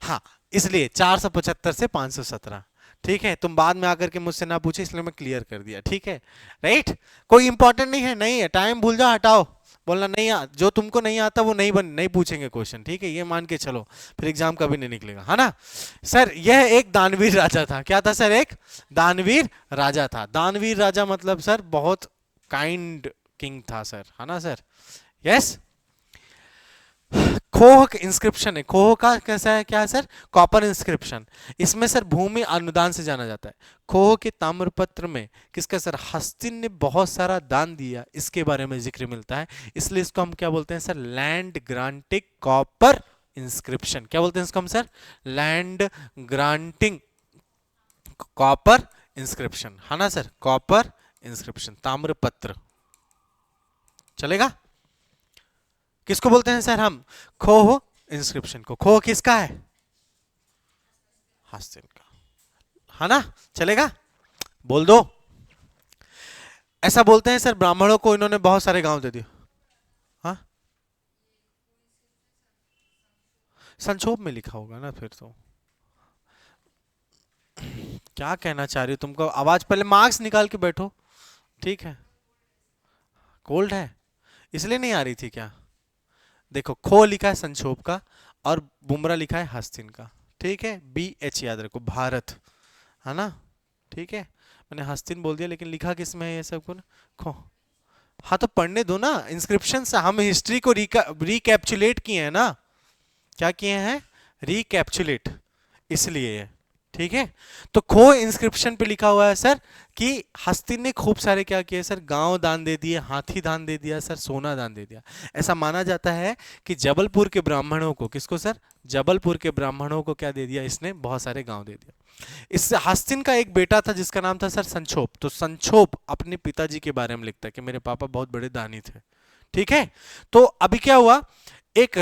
हाँ। इसलिए 475 से 517, ठीक है। तुम बाद में आकर के मुझसे ना पूछे, इसलिए मैं क्लियर कर दिया, ठीक है, राइट। कोई इंपॉर्टेंट नहीं है, नहीं है, टाइम भूल जाओ, हटाओ, बोलना नहीं जो तुमको नहीं आता वो नहीं पूछेंगे क्वेश्चन, ठीक है, ये मान के चलो, फिर एग्जाम कभी नहीं निकलेगा, है ना। सर यह एक दानवीर राजा था, क्या था सर, एक दानवीर राजा था। दानवीर राजा मतलब सर बहुत काइंड किंग था सर, है ना सर, यस। खोह इंस्क्रिप्शन है, खोह का कैसा है, क्या है सर, कॉपर इंस्क्रिप्शन। इसमें सर भूमि अनुदान से जाना जाता है। खोह के ताम्रपत्र में किसका सर, हस्तिन ने बहुत सारा दान दिया, इसके बारे में जिक्र मिलता है, इसलिए इसको हम क्या बोलते हैं sir, land granting copper inscription. क्या बोलते हैं इसको हम sir, land granting copper inscription, है ना सर, कॉपर इंस्क्रिप्शन, ताम्रपत्र, चलेगा। किसको बोलते हैं सर हम, खोह इंस्क्रिप्शन को। खोह किसका है, हस्तिन का, है ना, चलेगा, बोल दो। ऐसा बोलते हैं सर ब्राह्मणों को इन्होंने बहुत सारे गांव दे दिए, हाँ, संक्षोभ में लिखा होगा ना, फिर तो क्या कहना चाह रही हो तुमको, आवाज, पहले मार्क्स निकाल के बैठो, ठीक है। कोल्ड है इसलिए नहीं आ रही थी क्या, देखो खो लिखा है संक्षोभ का, और बुमरा लिखा है हस्तिन का, ठीक है, BH याद रखो, भारत, है ना, ठीक है। मैंने हस्तिन बोल दिया, लेकिन लिखा किस में है ये सब को, खो। हाँ तो पढ़ने दो ना, इंस्क्रिप्शन से हम हिस्ट्री को रिकैप्चुलेट किए हैं ना, क्या किए हैं, रिकैप्चुलेट, इसलिए, ठीक है। तो खो इंस्क्रिप्शन पे लिखा हुआ है सर कि हस्तिन ने खूब सारे क्या किए सर, गांव दान दे दिए, हाथी दान दे दिया सर, सोना दान दे दिया। ऐसा माना जाता है कि जबलपुर के ब्राह्मणों को, किसको सर, जबलपुर के ब्राह्मणों को क्या दे दिया इसने, बहुत सारे गांव दे दिया। इससे हस्तिन का एक बेटा था जिसका नाम था सर संक्षोभ। तो संक्षोभ अपने पिताजी के बारे में लिखता है कि मेरे पापा बहुत बड़े दानी थे, ठीक है। तो अभी क्या हुआ, एक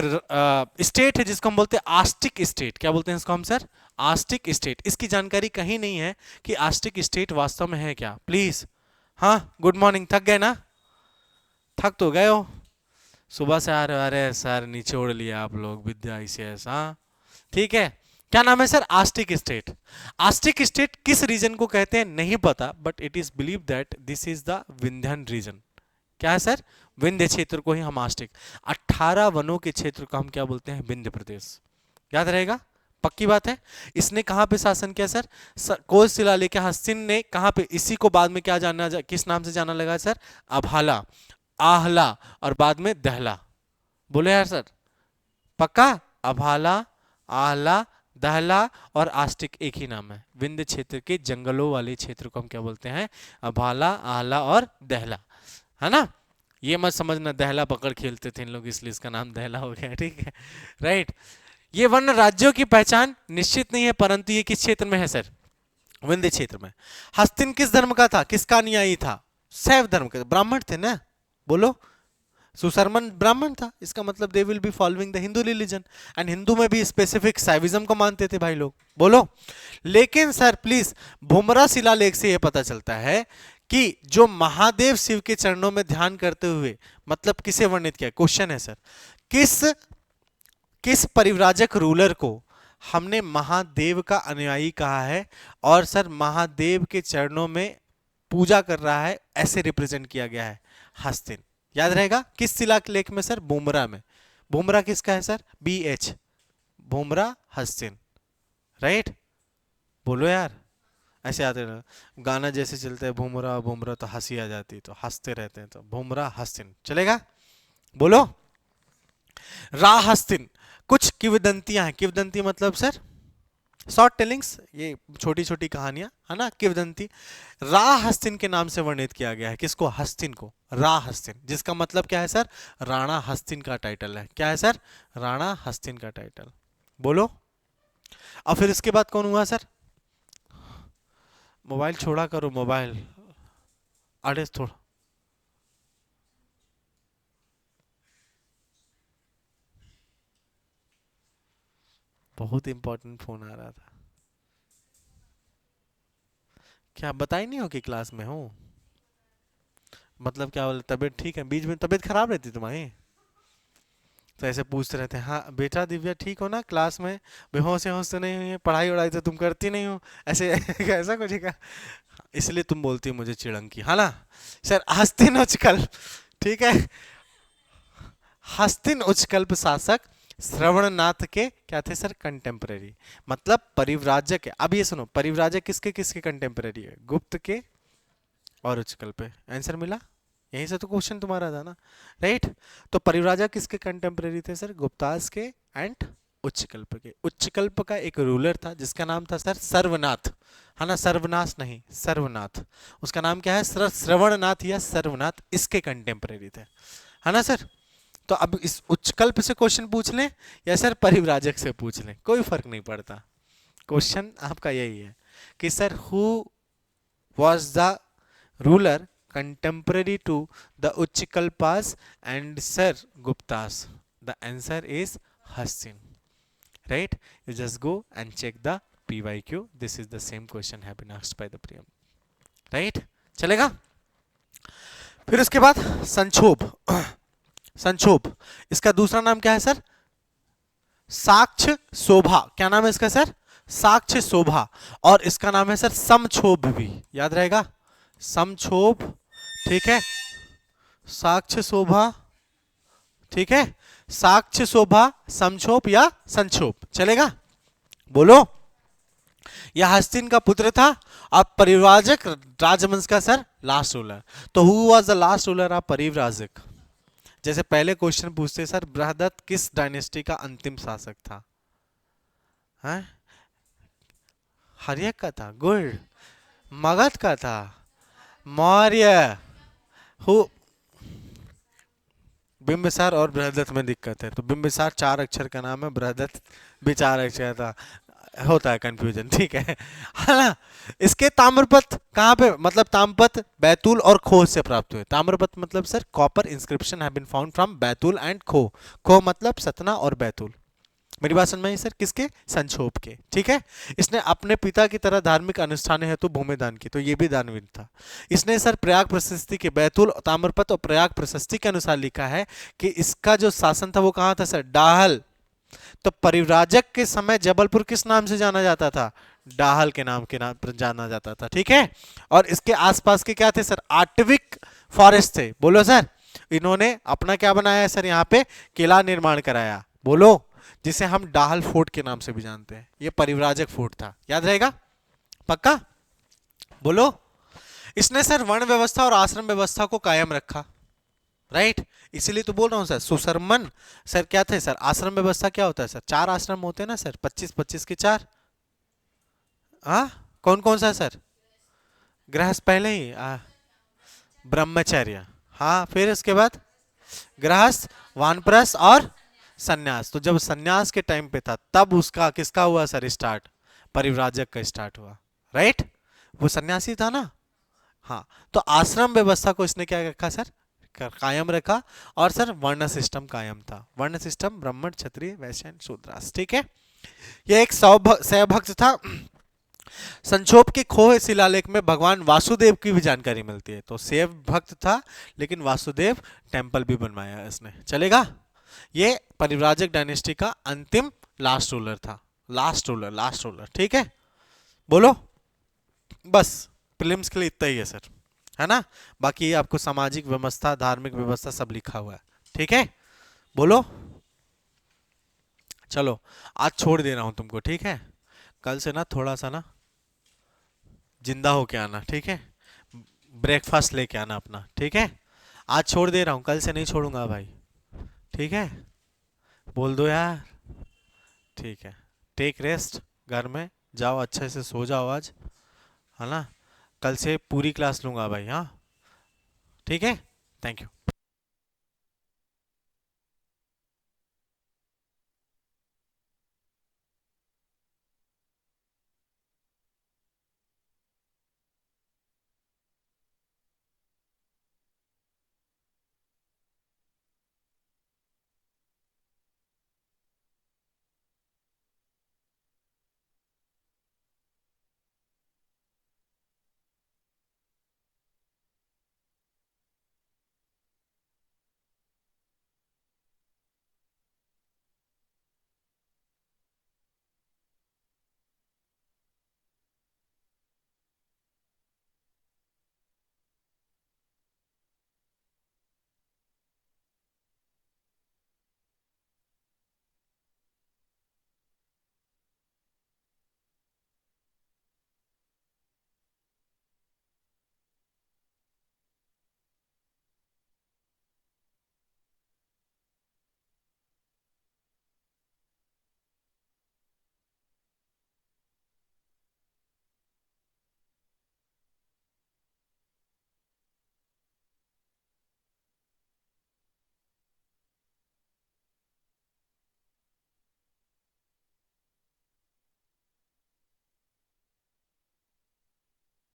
स्टेट है जिसको हम बोलते हैं आस्टिक स्टेट। क्या बोलते हैं इसको हम सर, आस्टिक स्टेट। इसकी जानकारी कहीं नहीं है कि आस्टिक स्टेट वास्तव में है क्या, प्लीज। हाँ गुड मॉर्निंग, थक गए ना, थक तो गए हो, सुबह से आ रहे हो, अरे सर नीचे उड़ लिया आप लोग, विद्या ICS, हाँ ठीक है। क्या नाम है sir, Astik state. Astik state किस रीजन को कहते हैं नहीं पता, but it is believe that this is the Vindhyan region. क्या है सर, विंध्य क्षेत्र को ही हम आस्टिक। 18 वनों के क्षेत्र को हम क्या बोलते हैं, विंध्य प्रदेश, याद रहेगा, पक्की बात है। इसने कहां पे शासन किया सर, कोल शिलालेख हस्तिन ने कहां पे, इसी को बाद में क्या किस नाम से जाना लगा सर, अभाला, आहला, और बाद में दहला। बोले यार सर, पक्का, अभाला, आहला, दहला और आस्टिक एक ही नाम है। विंध्य क्षेत्र के जंगलों वाले क्षेत्र को हम क्या बोलते हैं, अभाला, आहला और दहला, है ना। ये मत समझना दहला पकड़ खेलते थे इन लोग इसलिए इसका नाम दहला हो गया, ठीक है, राइट। ये वन राज्यों की पहचान निश्चित नहीं है, परंतु ये किस क्षेत्र में है सर, विंध्य क्षेत्र में। हस्तिन किस धर्म का था, किसका अनुयायी था, शैव धर्म के, ब्राह्मण थे ना, बोलो, सुशर्मन ब्राह्मण था, इसका मतलब they will be following the Hindu religion, and Hindu में भी स्पेसिफिक शैविज्म को मानते थे भाई लोग, बोलो। लेकिन सर प्लीज, भूमरा शिलालेख से यह पता चलता है कि जो महादेव शिव के चरणों में ध्यान करते हुए, मतलब किसे वर्णित किया, क्वेश्चन है सर, किस किस परिव्राजक रूलर को हमने महादेव का अनुयायी कहा है, और सर महादेव के चरणों में पूजा कर रहा है, ऐसे रिप्रेजेंट किया गया है, हस्तिन। याद रहेगा किस शिलालेख में सर, भूमरा में। भूमरा किसका है सर, BH, भूमरा हस्तिन, राइट। बोलो यार, ऐसे आते रहे गाना जैसे चलता है भूमरा तो हंसी आ जाती है, तो हंसते रहते हैं, तो भूमरा हस्तिन चलेगा। बोलो। रा हस्तिन, कुछ किवदंतियां हैं। किवदंती मतलब सर शॉर्ट टेलिंग्स, ये छोटी छोटी कहानियां है ना, किवदंती। रा हस्तिन के नाम से वर्णित किया गया है किसको? हस्तिन को। रा हस्तिन, जिसका मतलब क्या है सर? राणा हस्तिन का टाइटल है। क्या है सर? राणा हस्तिन का टाइटल। बोलो। और फिर इसके बाद कौन हुआ सर? मोबाइल छोड़ा करो, मोबाइल। अरे थोड़ा, बहुत इंपॉर्टेंट फोन आ रहा था। क्या बता ही नहीं हो कि क्लास में हूँ? मतलब क्या बोले, तबीयत ठीक है? बीच में तबीयत खराब रहती तुम्हारी, तो ऐसे पूछते रहते हैं। हाँ बेटा दिव्या ठीक हो ना, क्लास में बेहोश होश तो नहीं हुई है, पढ़ाई वढ़ाई तो तुम करती नहीं हो ऐसे ऐसा कुछ है क्या? इसलिए तुम बोलती हो मुझे चिड़ंकी, है ना? सर हस्तिन उच्चकल्प, ठीक है। हस्तिन उच्चकल्प शासक श्रवणनाथ के क्या थे सर? कंटेम्पररी, मतलब परिव्राजक है। अब ये सुनो, परिव्राजक किसके किसके कंटेम्पररी है? गुप्त के और उच्चकल्प पे। आंसर मिला? यहीं से तो क्वेश्चन तुम्हारा था ना, राइट? तो परिव्राजक किसके कंटेम्पररी थे सर? गुप्तास के एंड उच्चकल्प के। उच्चकल्प का एक रूलर था जिसका नाम था सर सर्वनाथ, है ना? सर्वनाश नहीं, सर्वनाथ। उसका नाम क्या है? श्रवणनाथ या सर्वनाथ, इसके कंटेम्पररी थे, है ना सर? तो अब इस उच्चकल्प से क्वेश्चन पूछ लें या सर परिव्राजक से पूछ लें, कोई फर्क नहीं पड़ता। क्वेश्चन आपका यही है कि sir who was the ruler contemporary to the Uchkalpas and Sir Guptas? The answer is Hassin. Right? You just go and check the PYQ. This is the same question have been asked by the Priyam. Right? चलेगा? फिर उसके बाद संक्षोभ। संक्षोभ, इसका दूसरा नाम क्या है sir? साक्ष्य शोभा। क्या नाम है इसका सर? साक्ष्य शोभा। और इसका नाम है सर समक्षोभ भी, याद रहेगा? समक्षोभ, ठीक है। साक्ष्य शोभा, ठीक है। साक्ष्य शोभा, समक्षोभ या संक्षोभ, चलेगा? बोलो। यह हस्तिन का पुत्र था। अब परिव्राजक राजवंश का सर लास्ट रूलर। तो who was the last ruler of Parivrajaka? जैसे पहले क्वेश्चन पूछते सर, बृहदत्त किस डायनेस्टी का अंतिम शासक था? हैं? हर्यक का था? गुड। मगध का था? मौर्य। हु? बिंबिसार और बृहदत्त में दिक्कत है, तो बिंबिसार 4 अक्षर का नाम है, बृहदत्त भी 4 अक्षर था, होता है कंफ्यूजन, ठीक है ना? इसके ताम्रपत्र कहाँ पे, मतलब ताम्रपत्र बैतूल और खो से प्राप्त हुए। ताम्रपत्र मतलब sir copper inscription have been found from Betul and Khoh. Khoh मतलब सतना और बैतूल। मेरी बात समझ में आई सर? किसके? संक्षोभ के, ठीक है। इसने अपने पिता की तरह धार्मिक अनुष्ठान हेतु तो भूमि दान की, तो ये भी दानवीर था। इसने सर प्रयाग प्रशस्ति के, बैतूल ताम्रपत्र और प्रयाग प्रशस्ति के अनुसार लिखा है कि इसका जो शासन था वो कहाँ था सर? डाहल। तो परिव्राजक के समय जबलपुर किस नाम से जाना जाता था? डाहल के नाम पर जाना जाता था, ठीक है। और इसके आसपास के क्या थे सर? आटविक फॉरेस्ट थे। बोलो सर। इन्होंने अपना क्या बनाया है सर? यहाँ पे किला निर्माण कराया। बोलो। जिसे हम डाहल फोर्ट के नाम से भी जानते हैं। ये परिव्राजक फोर्ट था, याद रहेगा? पक्का? बोलो। इसने सर वर्ण व्यवस्था और आश्रम व्यवस्था को कायम रखा, राइट? इसीलिए तो बोल रहा हूं सर सुशर्मन। सर क्या थे सर? आश्रम व्यवस्था क्या होता है सर? 4 आश्रम होते हैं ना सर, 25-25 के 4। हाँ, कौन कौन सा सर? गृहस्थ पहले ही ब्रह्मचर्य, हाँ। फिर उसके बाद गृहस्थ, वानप्रस्थ और सन्यास। तो जब सन्यास के टाइम पे था तब उसका किसका हुआ सर स्टार्ट? परिव्राजक का स्टार्ट हुआ, राइट? वो सन्यासी था ना, हाँ। तो आश्रम व्यवस्था को इसने क्या रखा सर? कायम रखा। और सर वर्ण सिस्टम कायम था। वर्ण सिस्टम ब्राह्मण, क्षत्रिय, वैश्य, शूद्रास, ठीक है। यह एक शैवभक्त था। संक्षोभ के खोए शिलालेख में भगवान वासुदेव की भी जानकारी मिलती है। तो शैव भक्त था लेकिन वासुदेव टेम्पल भी बनवाया इसने, चलेगा? ये परिव्राजक डायनेस्टी का अंतिम लास्ट रूलर था। लास्ट रूलर, लास्ट रूलर, ठीक है। बोलो। बस प्रीलिम्स के लिए इतना ही है सर, है ना? बाकी आपको सामाजिक व्यवस्था, धार्मिक व्यवस्था सब लिखा हुआ है, ठीक है। बोलो। चलो आज छोड़ दे रहा हूं तुमको, ठीक है। कल से ना थोड़ा सा ना जिंदा होके आना, ठीक है। ब्रेकफास्ट लेके आना अपना, ठीक है। आज छोड़ दे रहा हूँ, कल से नहीं छोड़ूंगा भाई, ठीक है। बोल दो यार। ठीक है। टेक रेस्ट, घर में जाओ अच्छे से सो जाओ आज, है ना। कल से पूरी क्लास लूंगा भाई, हाँ। ठीक है। Thank you.